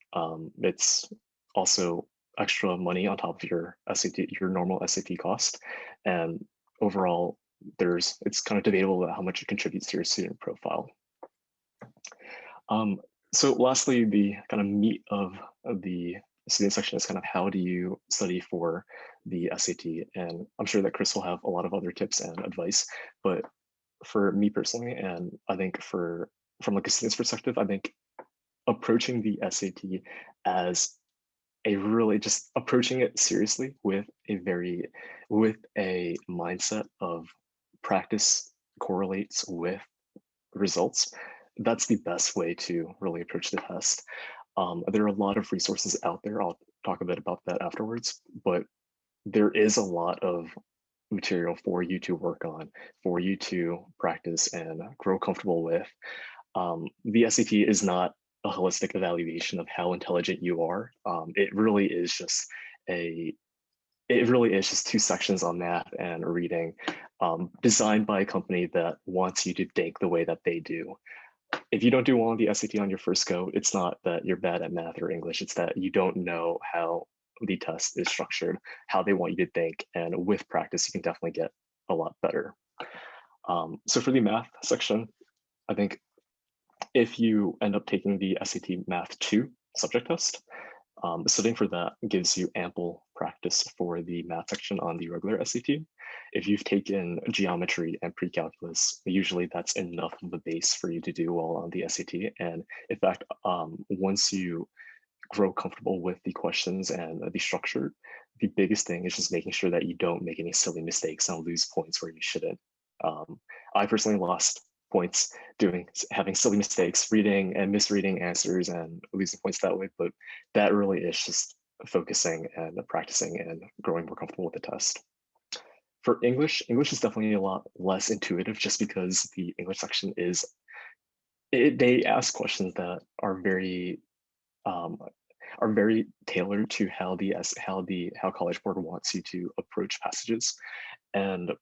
[SPEAKER 4] It's also extra money on top of your SAT, your normal SAT cost. And overall, it's kind of debatable about how much it contributes to your student profile. So lastly, the kind of meat of the student section is kind of how do you study for the SAT? And I'm sure that Chris will have a lot of other tips and advice, but for me personally, and I think from like a student's perspective, I think approaching the SAT as just approaching it seriously with a mindset of practice correlates with results. That's the best way to really approach the test. There are a lot of resources out there. I'll talk a bit about that afterwards, but there is a lot of material for you to work on, for you to practice and grow comfortable with. The SAT is not a holistic evaluation of how intelligent you are. It really is just it really is just 2 sections on math and reading, designed by a company that wants you to think the way that they do. If you don't do well on the SAT on your first go, it's not that you're bad at math or English, it's that you don't know how the test is structured, how they want you to think, and with practice, you can definitely get a lot better. So for the math section, I think if you end up taking the SAT Math 2 subject test, studying for that gives you ample practice for the math section on the regular SAT. If you've taken geometry and pre-calculus, usually that's enough of a base for you to do well on the SAT. And in fact, once you grow comfortable with the questions and the structure, the biggest thing is just making sure that you don't make any silly mistakes and lose points where you shouldn't. I personally lost points having silly mistakes, reading and misreading answers and losing points that way, but that really is just focusing and practicing and growing more comfortable with the test. For English is definitely a lot less intuitive just because the English section is, they ask questions that are very tailored to how College Board wants you to approach passages. And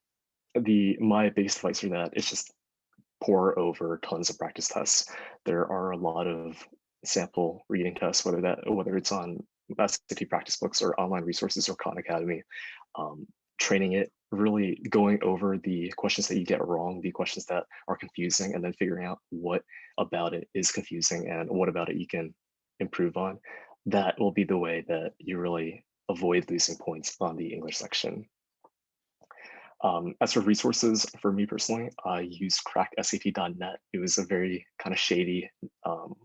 [SPEAKER 4] my biggest advice for that is just pour over tons of practice tests. There are a lot of sample reading tests, whether it's on SAT practice books or online resources or Khan Academy. Training it, really going over the questions that you get wrong, the questions that are confusing, and then figuring out what about it is confusing and what about it you can improve on. That will be the way that you really avoid losing points on the English section. As for resources, for me personally, I use cracksat.net. It was a very kind of shady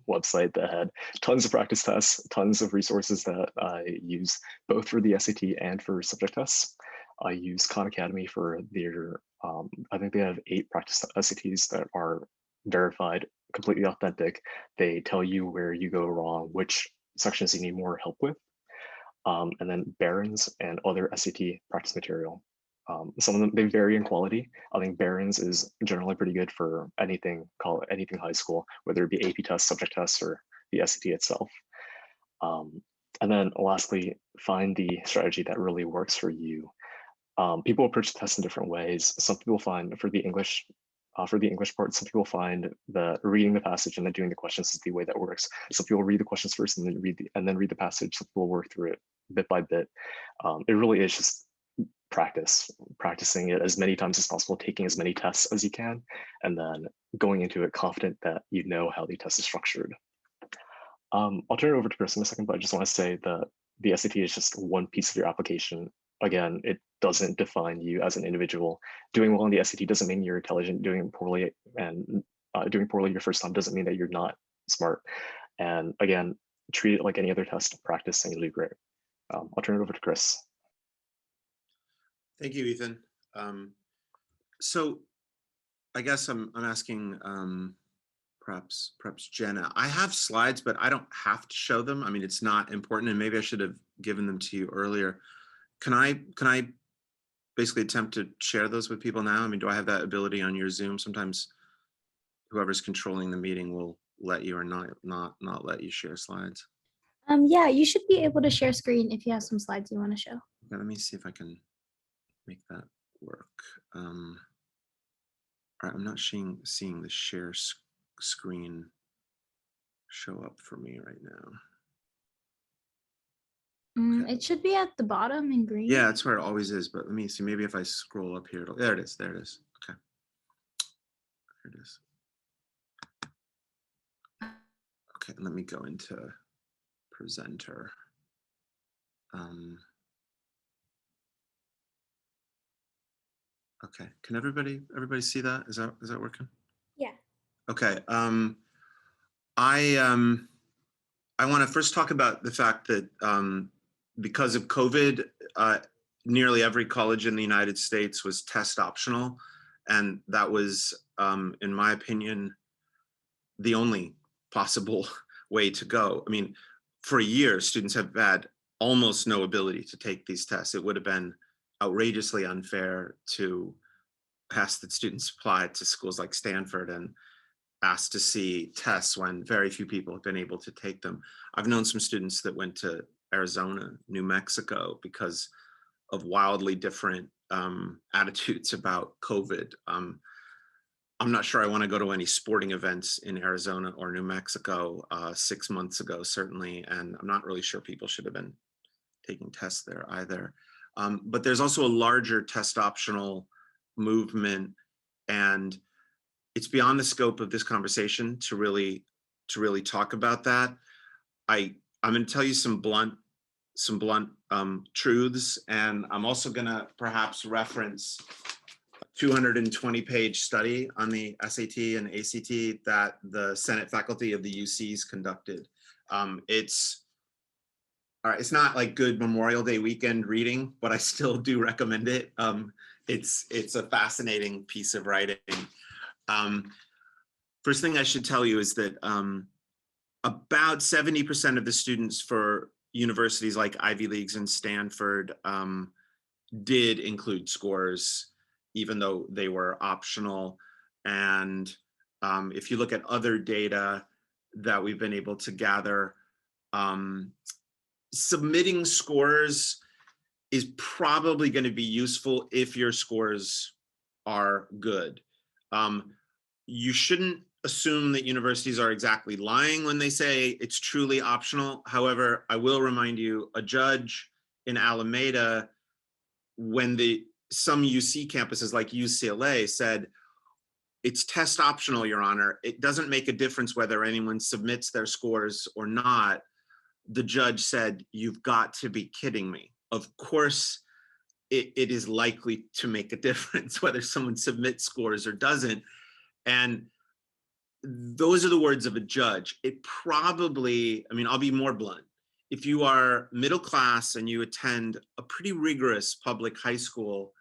[SPEAKER 4] website that had tons of practice tests, tons of resources that I use both for the SAT and for subject tests. I use Khan Academy for their, I think they have 8 practice SATs that are verified, completely authentic. They tell you where you go wrong, which sections you need more help with. And then Barron's and other SAT practice material. Some of them, they vary in quality. I think Barron's is generally pretty good for anything high school, whether it be AP tests, subject tests, or the SAT itself. And then lastly, find the strategy that really works for you. People approach the test in different ways. Some people find for the English part, some people find that reading the passage and then doing the questions is the way that works. Some people read the questions first and then read the passage. Some people work through it bit by bit. It really is just practicing it as many times as possible, taking as many tests as you can, and then going into it confident that you know how the test is structured. I'll turn it over to Chris in a second, but I just want to say that the SAT is just one piece of your application. Again, it doesn't define you as an individual. Doing well on the SAT doesn't mean you're intelligent. Doing poorly your first time doesn't mean that you're not smart. And again, treat it like any other test, practice, and you'll do great. I'll turn it over to Chris.
[SPEAKER 6] Thank you, Ethan. So I guess I'm asking perhaps Jenna. I have slides, but I don't have to show them. I mean, it's not important, and maybe I should have given them to you earlier. Can I basically attempt to share those with people now? I mean, do I have that ability on your Zoom? Sometimes whoever's controlling the meeting will let you or not let you share slides.
[SPEAKER 1] Yeah, you should be able to share screen if you have some slides you want to show.
[SPEAKER 6] Okay, let me see if I can make that work. All right, I'm not seeing the share screen show up for me right now.
[SPEAKER 1] It should be at the bottom in green.
[SPEAKER 6] Yeah, that's where it always is, but let me see. Maybe if I scroll up here, there it is. Okay, there it is. Okay, let me go into presenter. Okay, can everybody see that? Is that working?
[SPEAKER 7] Yeah.
[SPEAKER 6] Okay. I want to first talk about the fact that because of COVID, nearly every college in the United States was test optional, and that was, in my opinion, the only possible way to go. I mean, for a year, students have had almost no ability to take these tests. It would have been outrageously unfair to ask that students apply to schools like Stanford and asked to see tests when very few people have been able to take them. I've known some students that went to Arizona, New Mexico, because of wildly different attitudes about COVID. I'm not sure I want to go to any sporting events in Arizona or New Mexico 6 months ago, certainly, and I'm not really sure people should have been taking tests there either. But there's also a larger test optional movement, and it's beyond the scope of this conversation to really talk about that. I'm going to tell you some blunt truths, and I'm also going to perhaps reference a 220-page study on the SAT and ACT that the Senate faculty of the UCs conducted. It's not like good Memorial Day weekend reading, but I still do recommend it. It's a fascinating piece of writing. First thing I should tell you is that about 70% of the students for universities like Ivy Leagues and Stanford did include scores, even though they were optional. And if you look at other data that we've been able to gather, submitting scores is probably going to be useful if your scores are good. You shouldn't assume that universities are exactly lying when they say it's truly optional. However, I will remind you, a judge in Alameda, when some UC campuses like UCLA said, it's test optional, Your Honor, it doesn't make a difference whether anyone submits their scores or not, the judge said, you've got to be kidding me. Of course, it is likely to make a difference whether someone submits scores or doesn't. And those are the words of a judge. It probably, I'll be more blunt. If you are middle class and you attend a pretty rigorous public high school,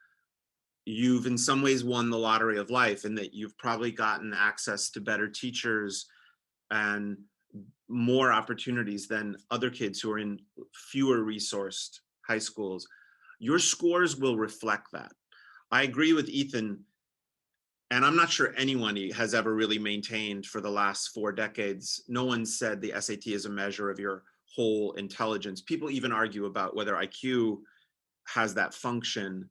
[SPEAKER 6] you've in some ways won the lottery of life, in that you've probably gotten access to better teachers and more opportunities than other kids who are in fewer resourced high schools. Your scores will reflect that. I agree with Ethan, and I'm not sure anyone has ever really maintained for the last 4 decades. No one said the SAT is a measure of your whole intelligence. People even argue about whether IQ has that function.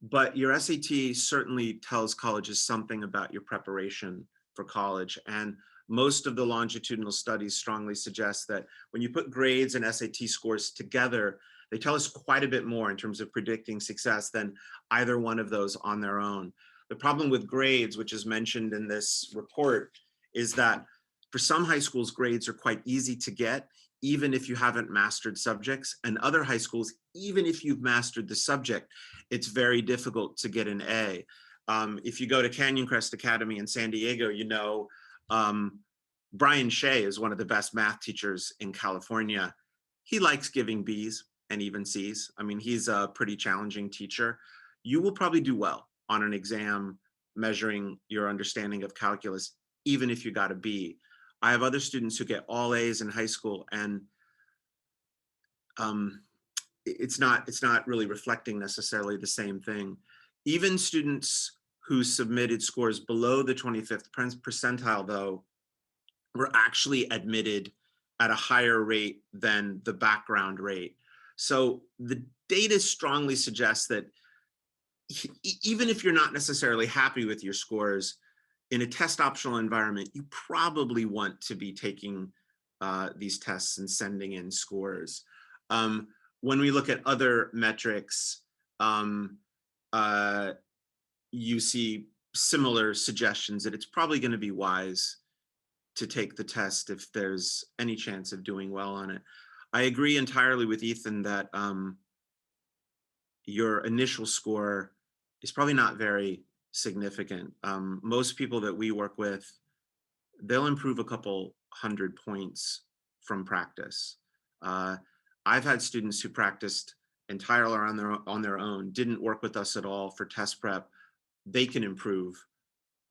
[SPEAKER 6] But your SAT certainly tells colleges something about your preparation for college. And most of the longitudinal studies strongly suggest that when you put grades and SAT scores together, they tell us quite a bit more in terms of predicting success than either one of those on their own. The problem with grades, which is mentioned in this report, is that for some high schools, grades are quite easy to get, even if you haven't mastered subjects. And other high schools, even if you've mastered the subject, it's very difficult to get an A. If you go to Canyon Crest Academy in San Diego, you know, Brian Shea is one of the best math teachers in California. He likes giving B's and even C's. He's a pretty challenging teacher. You will probably do well on an exam measuring your understanding of calculus, even if you got a B. I have other students who get all A's in high school, and it's not really reflecting necessarily the same thing. Even students who submitted scores below the 25th percentile, though, were actually admitted at a higher rate than the background rate. So the data strongly suggests that even if you're not necessarily happy with your scores, in a test optional environment, you probably want to be taking these tests and sending in scores. When we look at other metrics, you see similar suggestions that it's probably going to be wise to take the test if there's any chance of doing well on it. I agree entirely with Ethan that your initial score is probably not very significant. Most people that we work with, they'll improve a couple 100 points from practice. I've had students who practiced entirely on their own, didn't work with us at all for test prep. They can improve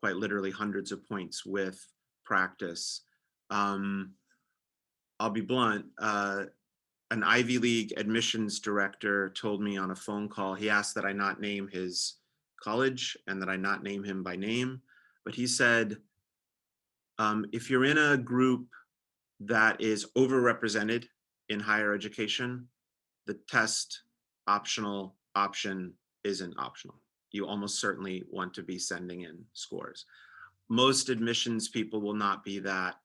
[SPEAKER 6] quite literally hundreds of points with practice. I'll be blunt. An Ivy League admissions director told me on a phone call, he asked that I not name his college and that I not name him by name, but he said, if you're in a group that is overrepresented in higher education, the test optional option isn't optional. You almost certainly want to be sending in scores. Most admissions people will not be that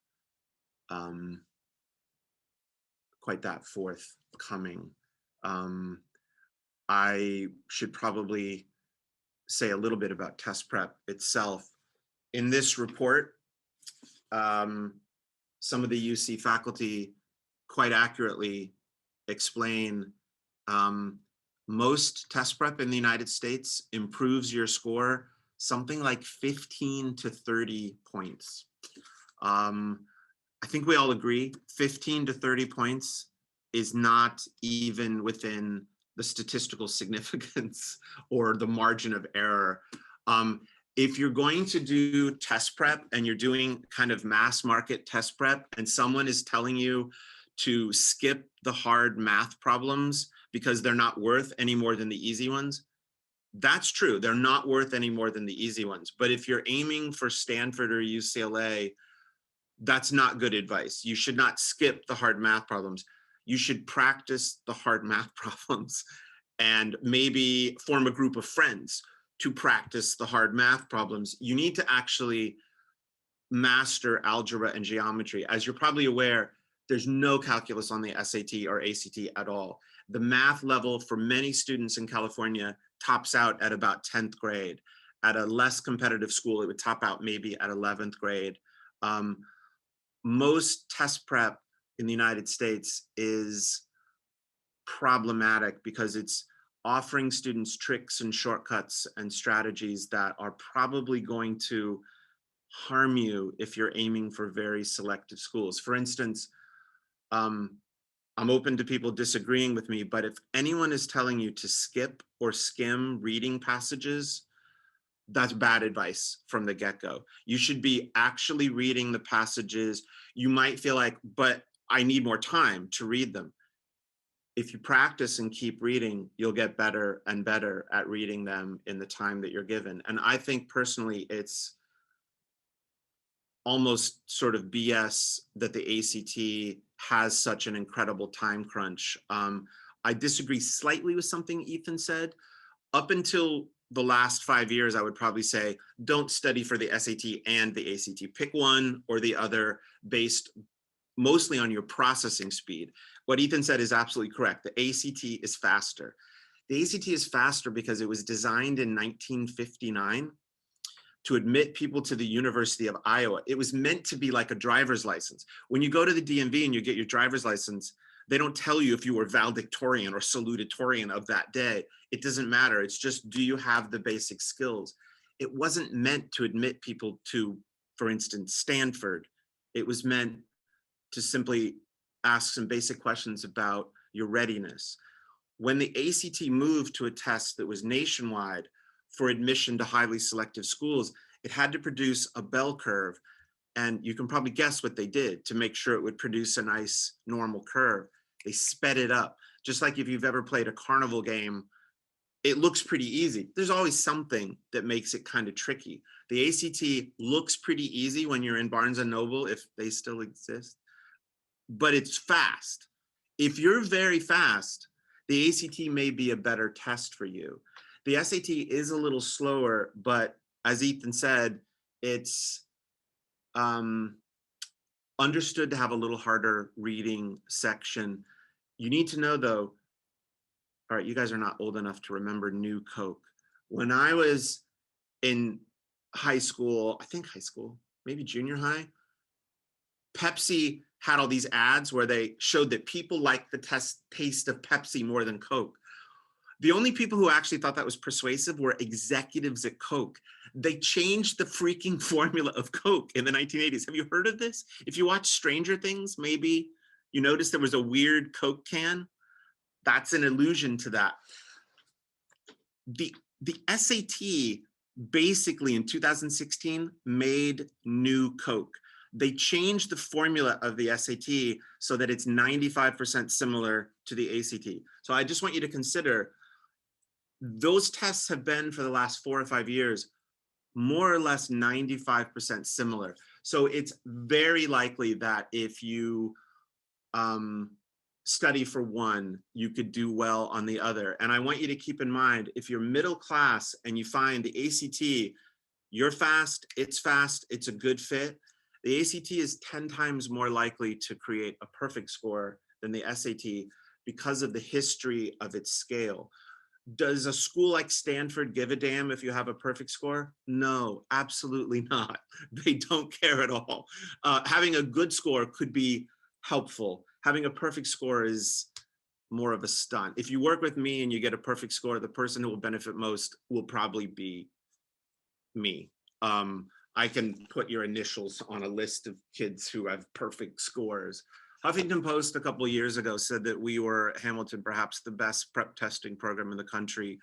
[SPEAKER 6] quite that forthcoming. I should probably say a little bit about test prep itself. In this report, some of the UC faculty quite accurately explain most test prep in the United States improves your score something like 15 to 30 points. I think we all agree 15 to 30 points is not even within the statistical significance or the margin of error. If you're going to do test prep and you're doing kind of mass market test prep and someone is telling you to skip the hard math problems because they're not worth any more than the easy ones, that's true. They're not worth any more than the easy ones. But if you're aiming for Stanford or UCLA, that's not good advice. You should not skip the hard math problems. You should practice the hard math problems and maybe form a group of friends to practice the hard math problems. You need to actually master algebra and geometry. As you're probably aware, there's no calculus on the SAT or ACT at all. The math level for many students in California tops out at about 10th grade. At a less competitive school, it would top out maybe at 11th grade. Most test prep in the United States is problematic because it's offering students tricks and shortcuts and strategies that are probably going to harm you if you're aiming for very selective schools. For instance, I'm open to people disagreeing with me, but if anyone is telling you to skip or skim reading passages, that's bad advice from the get-go. You should be actually reading the passages. You might feel like, but I need more time to read them. If you practice and keep reading, you'll get better and better at reading them in the time that you're given. And I think personally, it's almost sort of BS that the ACT has such an incredible time crunch. I disagree slightly with something Ethan said. Up until the last 5 years, I would probably say, don't study for the SAT and the ACT. Pick one or the other based mostly on your processing speed. What Ethan said is absolutely correct. The ACT is faster. The ACT is faster because it was designed in 1959 to admit people to the University of Iowa. It was meant to be like a driver's license. When you go to the DMV and you get your driver's license, they don't tell you if you were valedictorian or salutatorian of that day. It doesn't matter. It's just, do you have the basic skills? It wasn't meant to admit people to, for instance, Stanford. It was meant to simply ask some basic questions about your readiness. When the ACT moved to a test that was nationwide for admission to highly selective schools, it had to produce a bell curve. And you can probably guess what they did to make sure it would produce a nice normal curve. They sped it up. Just like if you've ever played a carnival game, it looks pretty easy. There's always something that makes it kind of tricky. The ACT looks pretty easy when you're in Barnes and Noble, if they still exist, but it's fast. If you're very fast, the ACT may be a better test for you. The SAT is a little slower, but as Ethan said, it's understood to have a little harder reading section. You need to know though, all right, you guys are not old enough to remember New Coke. When I was in high school, I think high school, maybe junior high, Pepsi had all these ads where they showed that people liked the taste of Pepsi more than Coke. The only people who actually thought that was persuasive were executives at Coke. They changed the freaking formula of Coke in the 1980s. Have you heard of this? If you watch Stranger Things, maybe you noticed there was a weird Coke can. That's an allusion to that. The SAT basically in 2016 made New Coke. They changed the formula of the SAT so that it's 95% similar to the ACT. So I just want you to consider those tests have been for the last 4 or 5 years, more or less 95% similar. So it's very likely that if you study for one, you could do well on the other. And I want you to keep in mind, if you're middle class and you find the ACT, you're fast, it's a good fit. The ACT is 10 times more likely to create a perfect score than the SAT because of the history of its scale. Does a school like Stanford give a damn if you have a perfect score? No, absolutely not. They don't care at all. Having a good score could be helpful. Having a perfect score is more of a stunt. If you work with me and you get a perfect score, the person who will benefit most will probably be me. I can put your initials on a list of kids who have perfect scores. Huffington Post a couple of years ago said that we were, Hamilton, perhaps the best prep testing program in the country.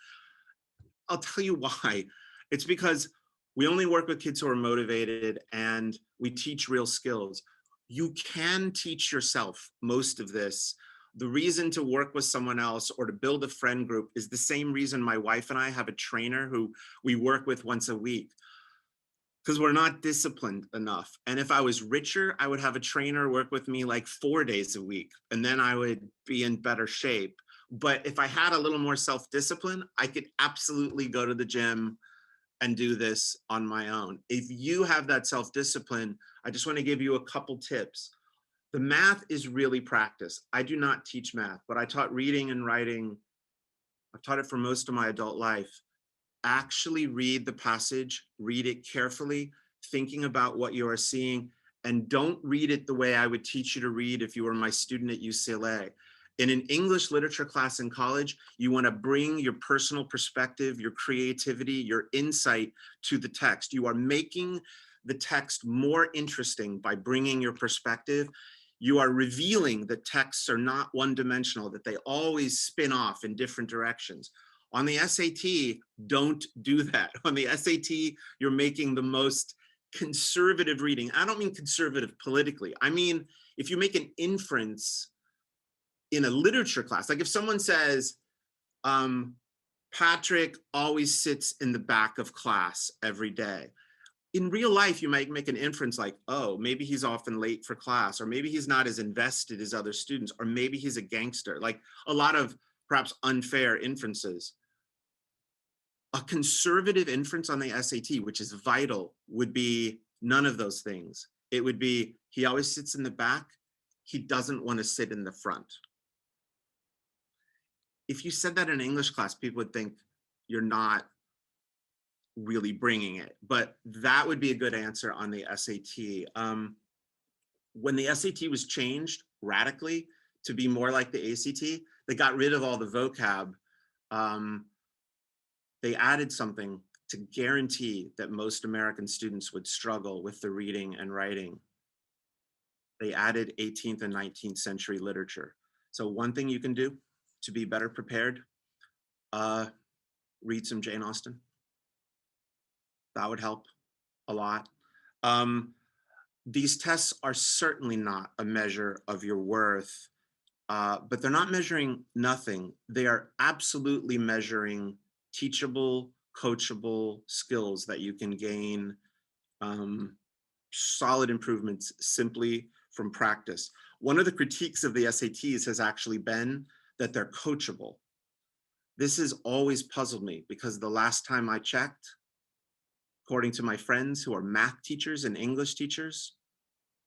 [SPEAKER 6] I'll tell you why. It's because we only work with kids who are motivated and we teach real skills. You can teach yourself most of this. The reason to work with someone else or to build a friend group is the same reason my wife and I have a trainer who we work with once a week, because we're not disciplined enough. And if I was richer, I would have a trainer work with me like 4 days a week, and then I would be in better shape. But if I had a little more self-discipline, I could absolutely go to the gym and do this on my own. If you have that self-discipline, I just want to give you a couple tips. The math is really practice. I do not teach math, but I taught reading and writing. I've taught it for most of my adult life. Actually read the passage, read it carefully, thinking about what you are seeing, and don't read it the way I would teach you to read if you were my student at UCLA. In an English literature class in college, you want to bring your personal perspective, your creativity, your insight to the text. You are making the text more interesting by bringing your perspective. You are revealing that texts are not one-dimensional, that they always spin off in different directions. On the SAT, don't do that. On the SAT, you're making the most conservative reading. I don't mean conservative politically. I mean, if you make an inference in a literature class, like if someone says, Patrick always sits in the back of class every day. In real life, you might make an inference like, oh, maybe he's often late for class, or maybe he's not as invested as other students, or maybe he's a gangster, like a lot of perhaps unfair inferences. A conservative inference on the SAT, which is vital, would be none of those things. It would be, he always sits in the back, he doesn't want to sit in the front. If you said that in English class, people would think you're not really bringing it, but that would be a good answer on the SAT. When the SAT was changed radically to be more like the ACT, they got rid of all the vocab. They added something to guarantee that most American students would struggle with the reading and writing. They added 18th and 19th century literature. So one thing you can do to be better prepared, read some Jane Austen. That would help a lot. These tests are certainly not a measure of your worth, but they're not measuring nothing. They are absolutely measuring teachable, coachable skills that you can gain solid improvements simply from practice. One of the critiques of the SATs has actually been that they're coachable. This has always puzzled me because the last time I checked, according to my friends who are math teachers and English teachers,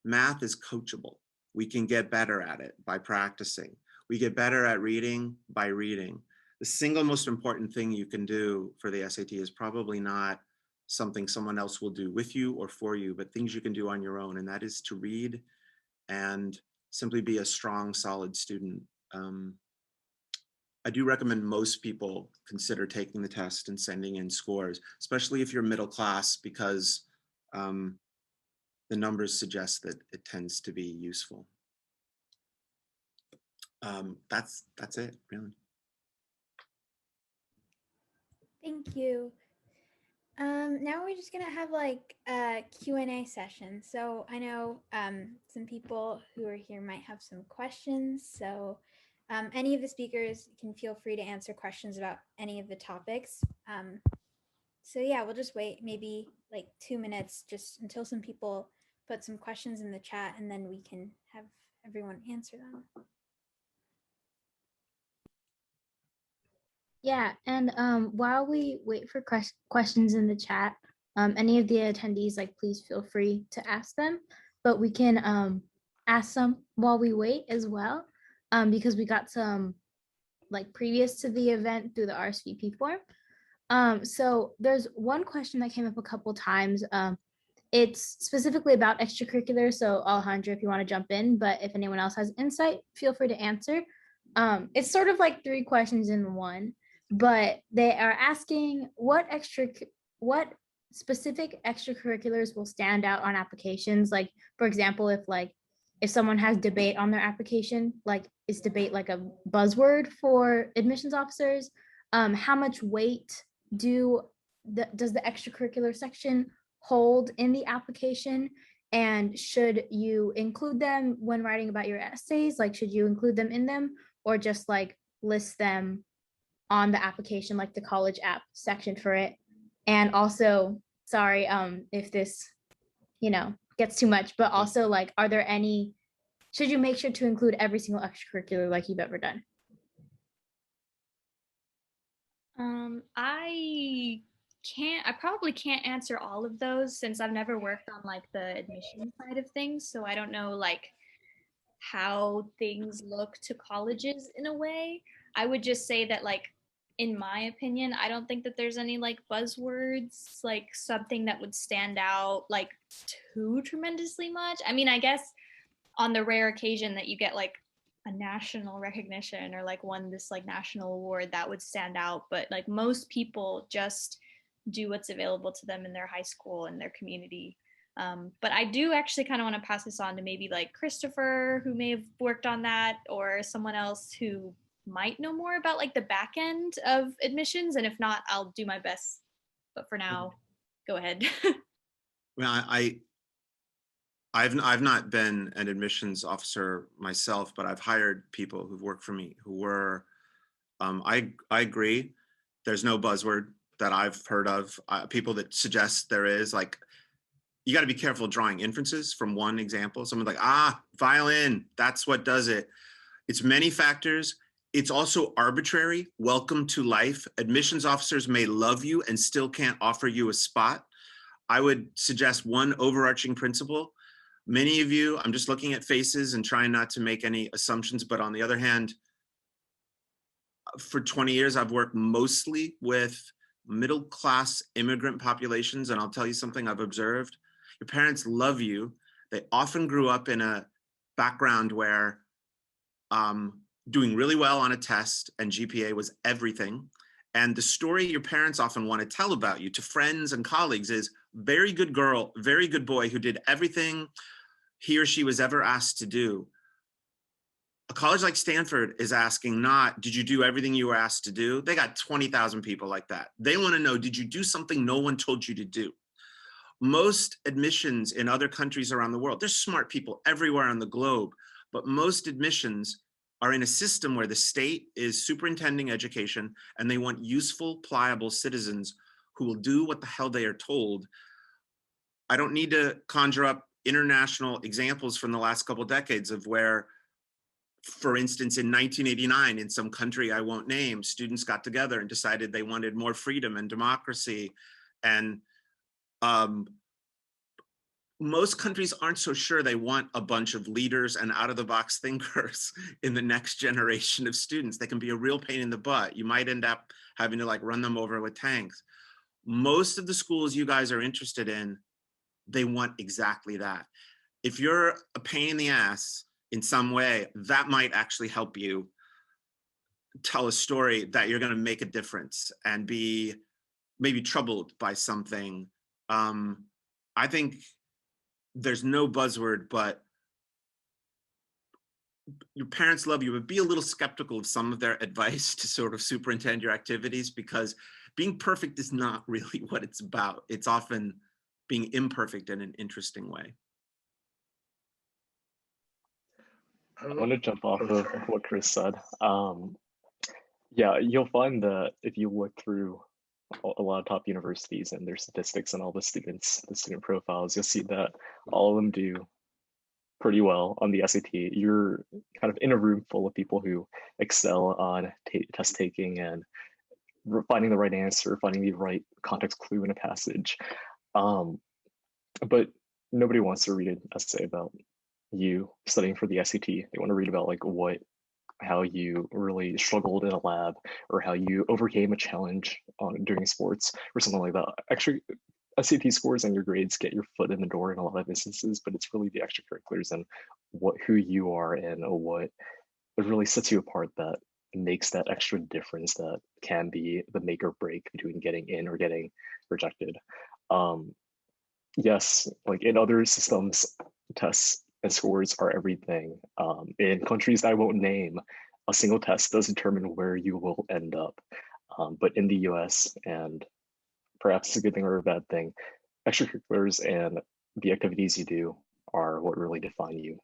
[SPEAKER 6] math is coachable. We can get better at it by practicing. We get better at reading by reading. The single most important thing you can do for the SAT is probably not something someone else will do with you or for you, but things you can do on your own, and that is to read and simply be a strong, solid student. I do recommend most people consider taking the test and sending in scores, especially if you're middle class, because the numbers suggest that it tends to be useful. That's it, really.
[SPEAKER 7] Thank you. Now we're just gonna have like a Q&A session. So I know some people who are here might have some questions. So any of the speakers can feel free to answer questions about any of the topics. So yeah, we'll just wait maybe like 2 minutes just until some people put some questions in the chat, and then we can have everyone answer them.
[SPEAKER 1] Yeah, and while we wait for questions in the chat, any of the attendees, like, please feel free to ask them, but we can ask some while we wait as well, because we got some like previous to the event through the RSVP form. So there's one question that came up a couple times. It's specifically about extracurriculars. So Alejandra, if you want to jump in, but if anyone else has insight, feel free to answer. It's sort of like three questions in one, but they are asking what specific extracurriculars will stand out on applications. Like, for example, if someone has debate on their application, like, is debate like a buzzword for admissions officers? How much weight does the extracurricular section hold in the application? And should you include them when writing about your essays? Like, should you include them in them, or just like list them on the application, like the college app section for it? And also, sorry, if this, gets too much, but also, like, should you make sure to include every single extracurricular like you've ever done?
[SPEAKER 3] I probably can't answer all of those since I've never worked on like the admission side of things. So I don't know like how things look to colleges in a way. I would just say that like in my opinion, I don't think that there's any like buzzwords, like something that would stand out like too tremendously much. I mean, I guess on the rare occasion that you get like a national recognition or like won this like national award, that would stand out, but like most people just do what's available to them in their high school and their community. But I do actually kind of want to pass this on to maybe like Christopher, who may have worked on that, or someone else who might know more about like the back end of admissions. And if not, I'll do my best. But for now, go ahead.
[SPEAKER 6] Well, I've not been an admissions officer myself, but I've hired people who've worked for me who were. I agree. There's no buzzword that I've heard of. People that suggest there is, like, you got to be careful drawing inferences from one example. Someone's like, violin, that's what does it. It's many factors. It's also arbitrary. Welcome to life. Admissions officers may love you and still can't offer you a spot. I would suggest one overarching principle. Many of you, I'm just looking at faces and trying not to make any assumptions, but on the other hand, for 20 years, I've worked mostly with middle-class immigrant populations, and I'll tell you something I've observed. Your parents love you. They often grew up in a background where doing really well on a test and GPA was everything. And the story your parents often want to tell about you to friends and colleagues is very good girl, very good boy who did everything he or she was ever asked to do. A college like Stanford is asking not, did you do everything you were asked to do? They got 20,000 people like that. They want to know, did you do something no one told you to do? Most admissions in other countries around the world, there's smart people everywhere on the globe, but most admissions are in a system where the state is superintending education and they want useful, pliable citizens who will do what the hell they are told. I don't need to conjure up international examples from the last couple of decades of where, for instance, in 1989, in some country I won't name, students got together and decided they wanted more freedom and democracy. And most countries aren't so sure they want a bunch of leaders and out-of-the-box thinkers in the next generation of students. They can be a real pain in the butt. You might end up having to like run them over with tanks. Most of the schools you guys are interested in, they want exactly that. If you're a pain in the ass in some way, that might actually help you tell a story that you're going to make a difference and be maybe troubled by something. I think there's no buzzword, but your parents love you, but be a little skeptical of some of their advice to sort of superintend your activities, because being perfect is not really what it's about. It's often being imperfect in an interesting way.
[SPEAKER 4] I want to jump off of what Chris said. Yeah, you'll find that if you look through a lot of top universities and their statistics and all the students, the student profiles, you'll see that all of them do pretty well on the SAT. You're kind of in a room full of people who excel on test taking and finding the right answer, finding the right context clue in a passage. But nobody wants to read an essay about you studying for the SAT. They want to read about like how you really struggled in a lab, or how you overcame a challenge doing sports or something like that. Actually, SAT scores and your grades get your foot in the door in a lot of instances, but it's really the extracurriculars and who you are and what really sets you apart that makes that extra difference that can be the make or break between getting in or getting rejected. Yes, like in other systems, tests and scores are everything. In countries I won't name, a single test does determine where you will end up. But in the US, and perhaps it's a good thing or a bad thing, extracurriculars and the activities you do are what really define you.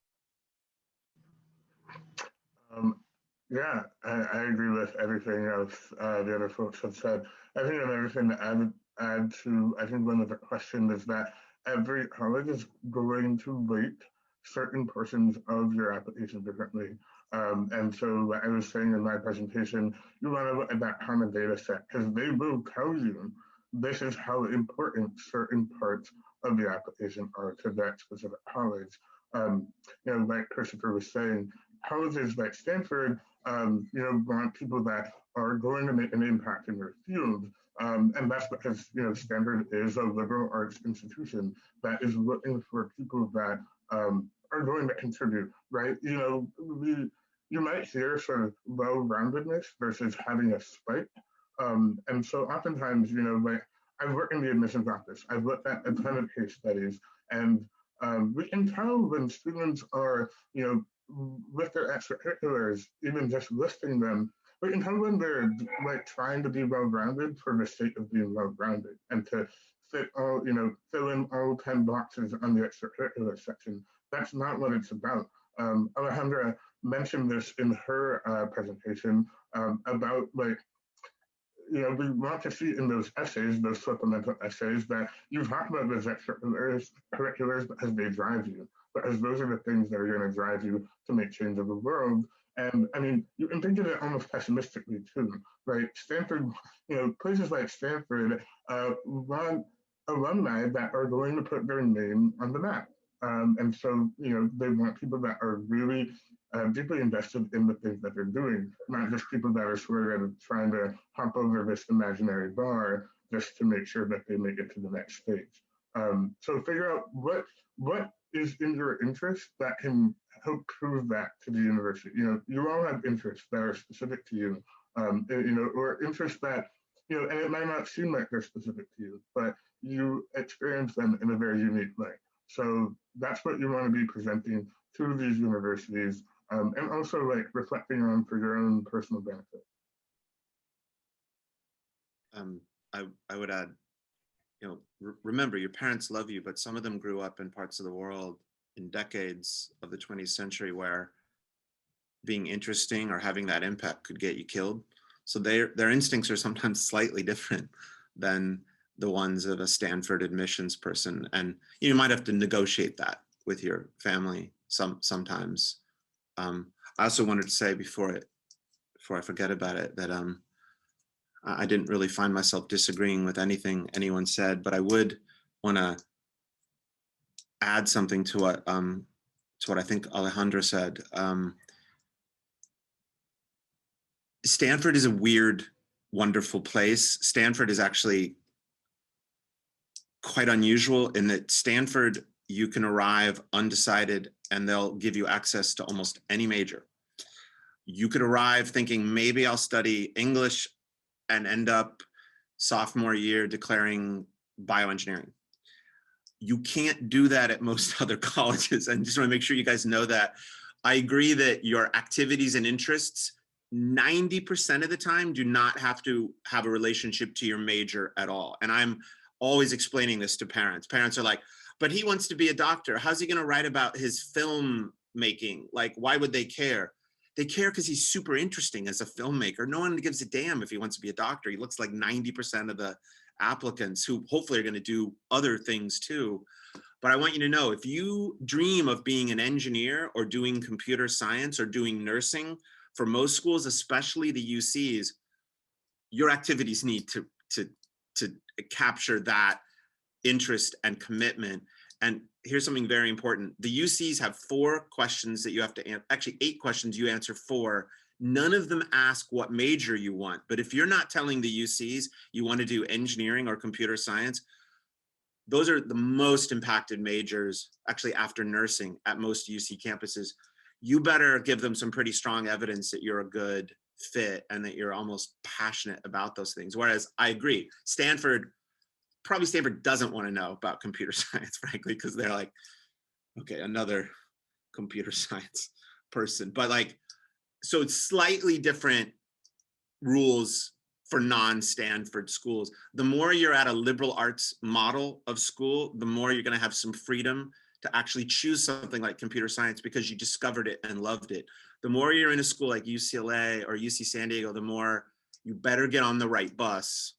[SPEAKER 2] Yeah, I agree with everything else the other folks have said. I think another thing that I would add to, I think one of the questions is that every college is going to rate certain portions of your application differently. And so what I was saying in my presentation, you want to look at that common data set because they will tell you this is how important certain parts of the application are to that specific college. Like Christopher was saying, colleges like Stanford, want people that are going to make an impact in their field. And that's because, Stanford is a liberal arts institution that is looking for people that are going to contribute, right? You might hear sort of well-roundedness versus having a spike. And so oftentimes, like I've worked in the admissions office, I've looked at a ton of case studies, and we can tell when students are, with their extracurriculars, even just listing them, we can tell when they're like trying to be well-rounded for the sake of being well-rounded and to fill in all 10 boxes on the extracurricular section. That's not what it's about. Alejandra mentioned this in her presentation about like, we want to see in those essays, those supplemental essays, that you talk about those extracurriculars because they drive you, because those are the things that are going to drive you to make change of the world. And I mean, you can think of it almost pessimistically too, right? Stanford, places like Stanford want alumni that are going to put their name on the map. And so, they want people that are really deeply invested in the things that they're doing, not just people that are sort of trying to hop over this imaginary bar just to make sure that they make it to the next stage. So figure out what is in your interest that can help prove that to the university. You all have interests that are specific to you, or interests that, and it might not seem like they're specific to you, but you experience them in a very unique way. So that's what you want to be presenting to these universities, and also like reflecting on for your own personal benefit.
[SPEAKER 6] I would add, remember your parents love you, but some of them grew up in parts of the world in decades of the 20th century where being interesting or having that impact could get you killed. So their instincts are sometimes slightly different than the ones of a Stanford admissions person. And you might have to negotiate that with your family sometimes. I also wanted to say before I forget about it that I didn't really find myself disagreeing with anything anyone said, but I would want to add something to what I think Alejandra said. Stanford is a weird, wonderful place. Stanford is actually quite unusual in that Stanford, you can arrive undecided and they'll give you access to almost any major. You could arrive thinking maybe I'll study English and end up sophomore year declaring bioengineering. You can't do that at most other colleges. And just want to make sure you guys know that. I agree that your activities and interests 90% of the time do not have to have a relationship to your major at all. And I'm always explaining this to parents. Parents are like, but he wants to be a doctor. How's he going to write about his film making? Like, why would they care? They care because he's super interesting as a filmmaker. No one gives a damn if he wants to be a doctor. He looks like 90% of the applicants who hopefully are going to do other things too. But I want you to know, if you dream of being an engineer or doing computer science or doing nursing, for most schools, especially the UCs, your activities need to capture that interest and commitment. And here's something very important. The UCs have 4 questions that you have to answer, actually 8 questions you answer 4. None of them ask what major you want. But if you're not telling the UCs you want to do engineering or computer science, those are the most impacted majors, actually after nursing at most UC campuses. You better give them some pretty strong evidence that you're a good fit and that you're almost passionate about those things. Whereas I agree, Stanford doesn't want to know about computer science, frankly, because they're like, okay, another computer science person. But like, so it's slightly different rules for non-Stanford schools. The more you're at a liberal arts model of school, the more you're going to have some freedom to actually choose something like computer science because you discovered it and loved it. The more you're in a school like UCLA or UC San Diego, the more you better get on the right bus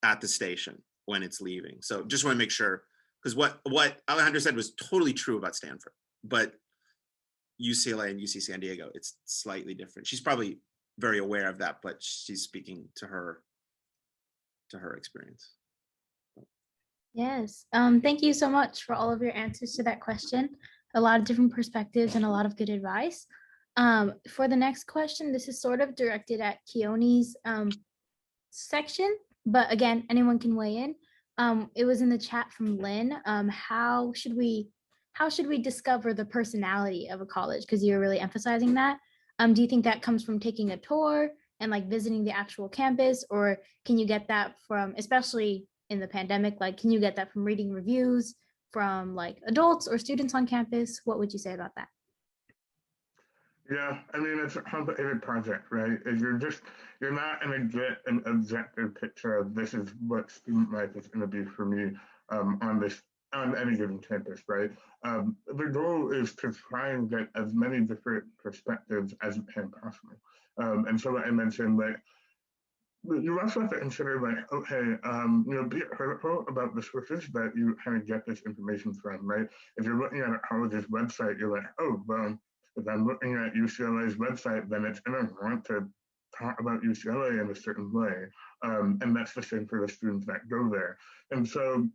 [SPEAKER 6] at the station when it's leaving. So just want to make sure, because what Alejandra said was totally true about Stanford, but UCLA and UC San Diego, it's slightly different. She's probably very aware of that, but she's speaking to her experience.
[SPEAKER 1] Yes. Thank you so much for all of your answers to that question. A lot of different perspectives and a lot of good advice. For the next question, this is sort of directed at Keone's section, but again, anyone can weigh in. It was in the chat from Lynn. How should we discover the personality of a college? Because you're really emphasizing that. Do you think that comes from taking a tour and like visiting the actual campus, or can you get that from, especially in the pandemic, like can you get that from reading reviews from like adults or students on campus? What would you say about that?
[SPEAKER 2] Yeah, I mean, it's a complicated project, right? You're not going to get an objective picture of this is what student life is going to be for me on any given campus, right? The goal is to try and get as many different perspectives as you can possibly. And so what I mentioned, like, you also have to consider, like, okay, be critical about the sources that you kind of get this information from, right? If you're looking at a college's website, you're like, oh, well, if I'm looking at UCLA's website, then it's going to want to talk about UCLA in a certain way. And that's the same for the students that go there. And so,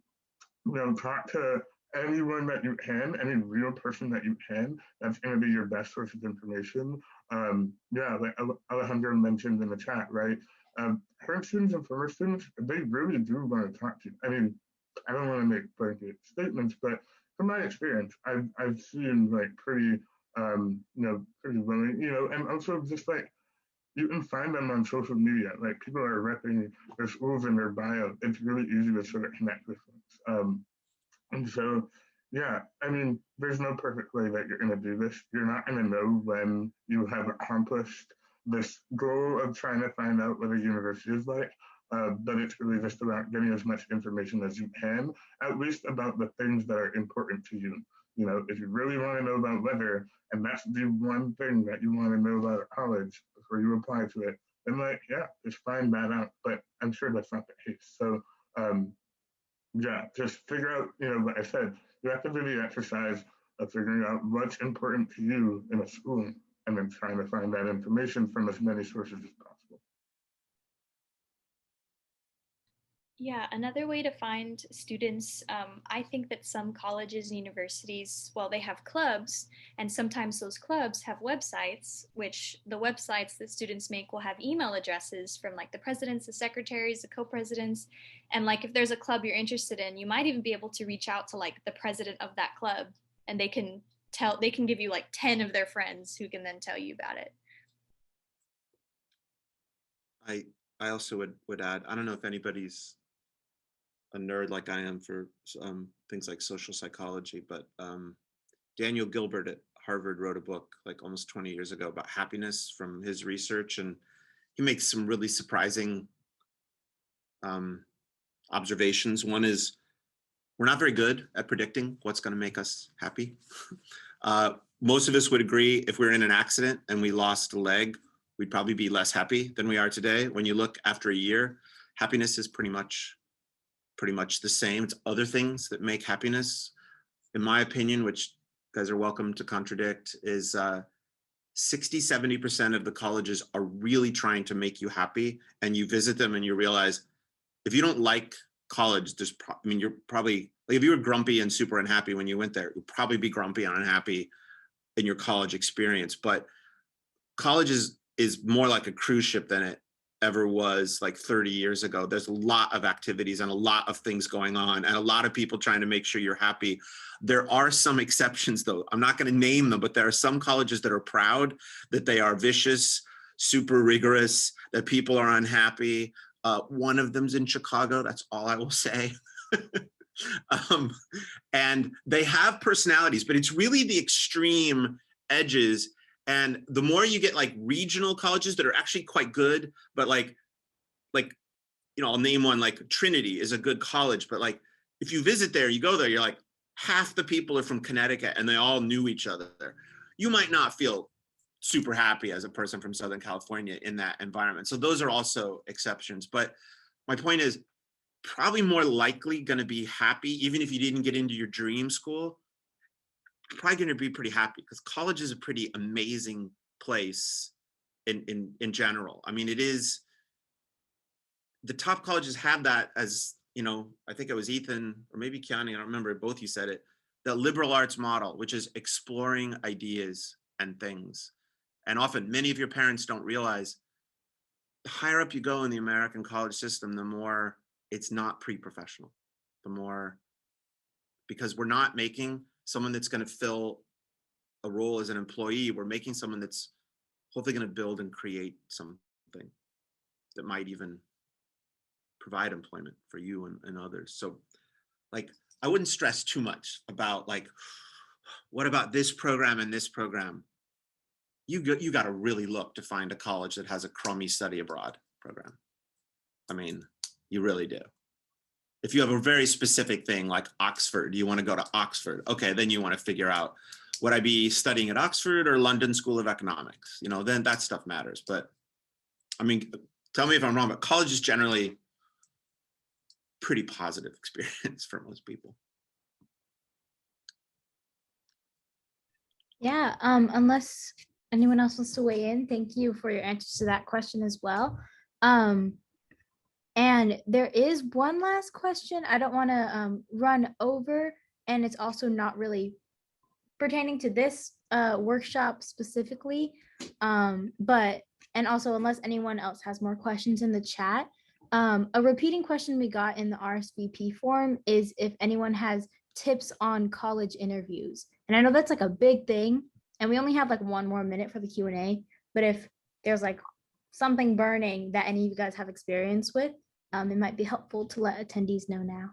[SPEAKER 2] talk to anyone that you can, any real person that you can. That's going to be your best source of information. Like Alejandra mentioned in the chat, right? Current students and former students, they really do want to talk to you. I mean, I don't want to make blanket statements, but from my experience, I've seen like pretty willing, and also just like you can find them on social media. Like people are repping their schools in their bio. It's really easy to sort of connect with folks. And so, yeah, I mean, there's no perfect way that you're going to do this. You're not going to know when you have accomplished this goal of trying to find out what a university is like. But it's really just about getting as much information as you can, at least about the things that are important to you. If you really want to know about weather, and that's the one thing that you want to know about a college before you apply to it, then just find that out. But I'm sure that's not the case. So, just figure out, like I said, you have to do the exercise of figuring out what's important to you in a school and then trying to find that information from as many sources as possible.
[SPEAKER 3] Yeah, another way to find students, I think that some colleges and universities, well, they have clubs, and sometimes those clubs have websites, which the websites that students make will have email addresses from like the presidents, the secretaries, the co-presidents. And like if there's a club you're interested in, you might even be able to reach out to like the president of that club, and they can give you like 10 of their friends who can then tell you about it.
[SPEAKER 6] I also would add, I don't know if anybody's a nerd like I am for things like social psychology, but Daniel Gilbert at Harvard wrote a book like almost 20 years ago about happiness from his research, and he makes some really surprising observations. One is we're not very good at predicting what's going to make us happy. Most of us would agree if we were in an accident and we lost a leg, we'd probably be less happy than we are today. When you look after a year, happiness is pretty much the same. It's other things that make happiness, in my opinion, which you guys are welcome to contradict, is 60, 70% of the colleges are really trying to make you happy, and you visit them and you realize if you don't like college, you're probably, like, if you were grumpy and super unhappy when you went there, you'll probably be grumpy and unhappy in your college experience. But college is more like a cruise ship than it ever was like 30 years ago. There's a lot of activities and a lot of things going on and a lot of people trying to make sure you're happy. There are some exceptions though. I'm not going to name them, but there are some colleges that are proud that they are vicious, super rigorous, that people are unhappy. One of them's in Chicago. That's all I will say. And they have personalities, but it's really the extreme edges. And the more you get like regional colleges that are actually quite good, but like, I'll name one, like Trinity is a good college, but like, if you visit there, you go there, you're like, half the people are from Connecticut and they all knew each other. You might not feel super happy as a person from Southern California in that environment. So those are also exceptions. But my point is, probably more likely going to be happy, even if you didn't get into your dream school, probably going to be pretty happy because college is a pretty amazing place in general. I mean, it is, the top colleges have that as, I think it was Ethan or maybe Kiani, I don't remember, both you said it, the liberal arts model, which is exploring ideas and things. And often many of your parents don't realize the higher up you go in the American college system, the more it's not pre-professional, the more, because we're not making someone that's going to fill a role as an employee. We're making someone that's hopefully going to build and create something that might even provide employment for you and others. So like, I wouldn't stress too much about like, what about this program and this program? You got to really look to find a college that has a crummy study abroad program. I mean, you really do. If you have a very specific thing like Oxford, you want to go to Oxford. Okay, then you want to figure out, would I be studying at Oxford or London School of Economics? Then that stuff matters. But I mean, tell me if I'm wrong, but college is generally pretty positive experience for most people.
[SPEAKER 1] Yeah, unless anyone else wants to weigh in, thank you for your answers to that question as well. And there is one last question I don't want to run over, and it's also not really pertaining to this workshop specifically, but, and also unless anyone else has more questions in the chat, a repeating question we got in the RSVP form is if anyone has tips on college interviews. And I know that's like a big thing, and we only have like 1 more minute for the Q&A, but if there's like something burning that any of you guys have experience with, it might be helpful to let attendees know now.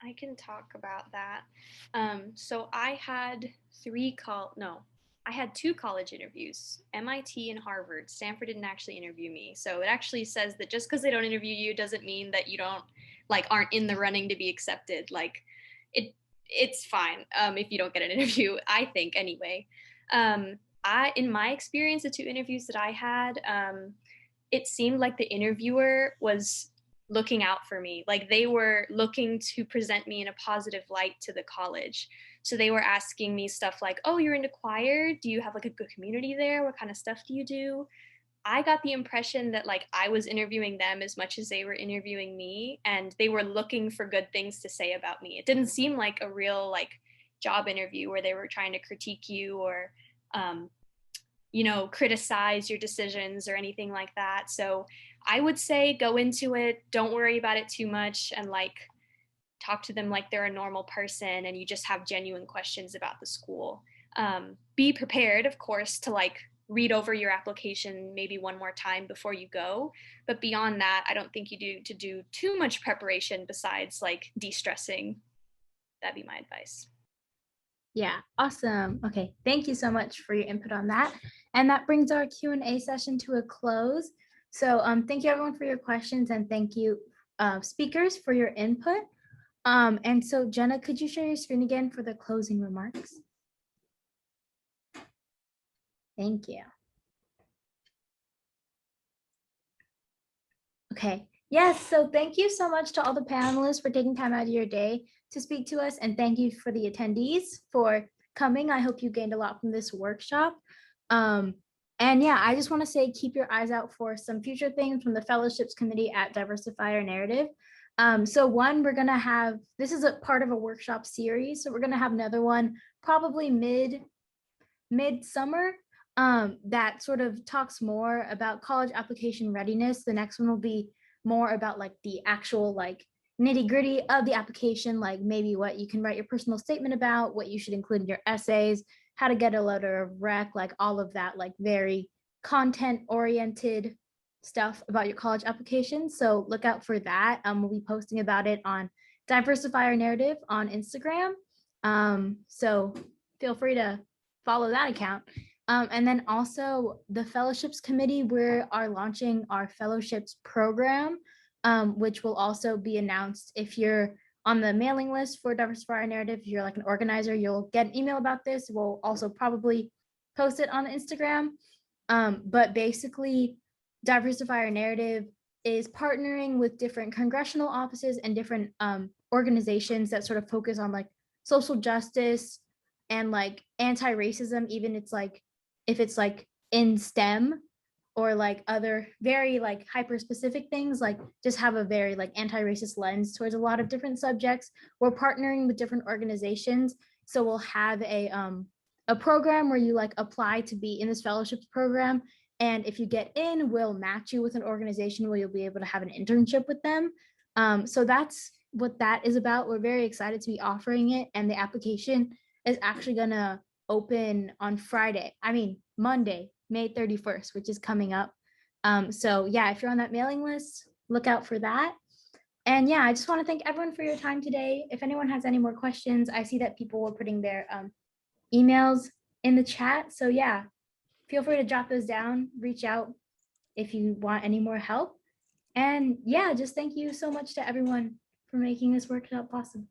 [SPEAKER 3] I can talk about that. So I had 2 college interviews, MIT and Harvard. Stanford didn't actually interview me. So it actually says that just because they don't interview you doesn't mean that you aren't in the running to be accepted. Like it's fine if you don't get an interview, I think anyway. In my experience, the 2 interviews that I had, it seemed like the interviewer was looking out for me. Like they were looking to present me in a positive light to the college. So they were asking me stuff like, oh, you're into choir? Do you have like a good community there? What kind of stuff do you do? I got the impression that like I was interviewing them as much as they were interviewing me, and they were looking for good things to say about me. It didn't seem like a real like job interview where they were trying to critique you or criticize your decisions or anything like that. So I would say go into it, don't worry about it too much, and like talk to them like they're a normal person and you just have genuine questions about the school. Be prepared, of course, to like read over your application maybe 1 more time before you go. But beyond that, I don't think you do to do too much preparation besides like de-stressing. That'd be my advice.
[SPEAKER 1] Yeah, awesome. Okay, thank you so much for your input on that. And that brings our Q&A session to a close. So thank you everyone for your questions, and thank you speakers for your input. And so Jenna, could you share your screen again for the closing remarks? Thank you. Okay, Yes, so thank you so much to all the panelists for taking time out of your day to speak to us, and thank you for the attendees for coming. I hope you gained a lot from this workshop. And yeah, I just want to say keep your eyes out for some future things from the fellowships committee at Diversify Our Narrative. So one, we're gonna have, this is a part of a workshop series, so we're gonna have another one probably midsummer that sort of talks more about college application readiness. The next one will be more about like the actual like nitty gritty of the application, like maybe what you can write your personal statement about, what you should include in your essays, how to get a letter of rec, like all of that, like very content oriented stuff about your college application. So look out for that. We'll be posting about it on Diversify Our Narrative on Instagram. So feel free to follow that account. And then also the fellowships committee, we are launching our fellowships program, which will also be announced. If you're on the mailing list for Diversify Our Narrative, if you're like an organizer, you'll get an email about this. We'll also probably post it on Instagram. But basically, Diversify Our Narrative is partnering with different congressional offices and different organizations that sort of focus on like social justice and like anti-racism, even it's like if it's like in STEM or like other very like hyper specific things, like just have a very like anti-racist lens towards a lot of different subjects. We're partnering with different organizations, so we'll have a program where you like apply to be in this fellowships program, and if you get in, we'll match you with an organization where you'll be able to have an internship with them. So that's what that is about. We're very excited to be offering it, and the application is actually gonna open on Monday, May 31st, which is coming up. So yeah, if you're on that mailing list, look out for that. And yeah, I just want to thank everyone for your time today. If anyone has any more questions, I see that people were putting their emails in the chat. So yeah, feel free to jot those down, reach out if you want any more help. And yeah, just thank you so much to everyone for making this workshop possible.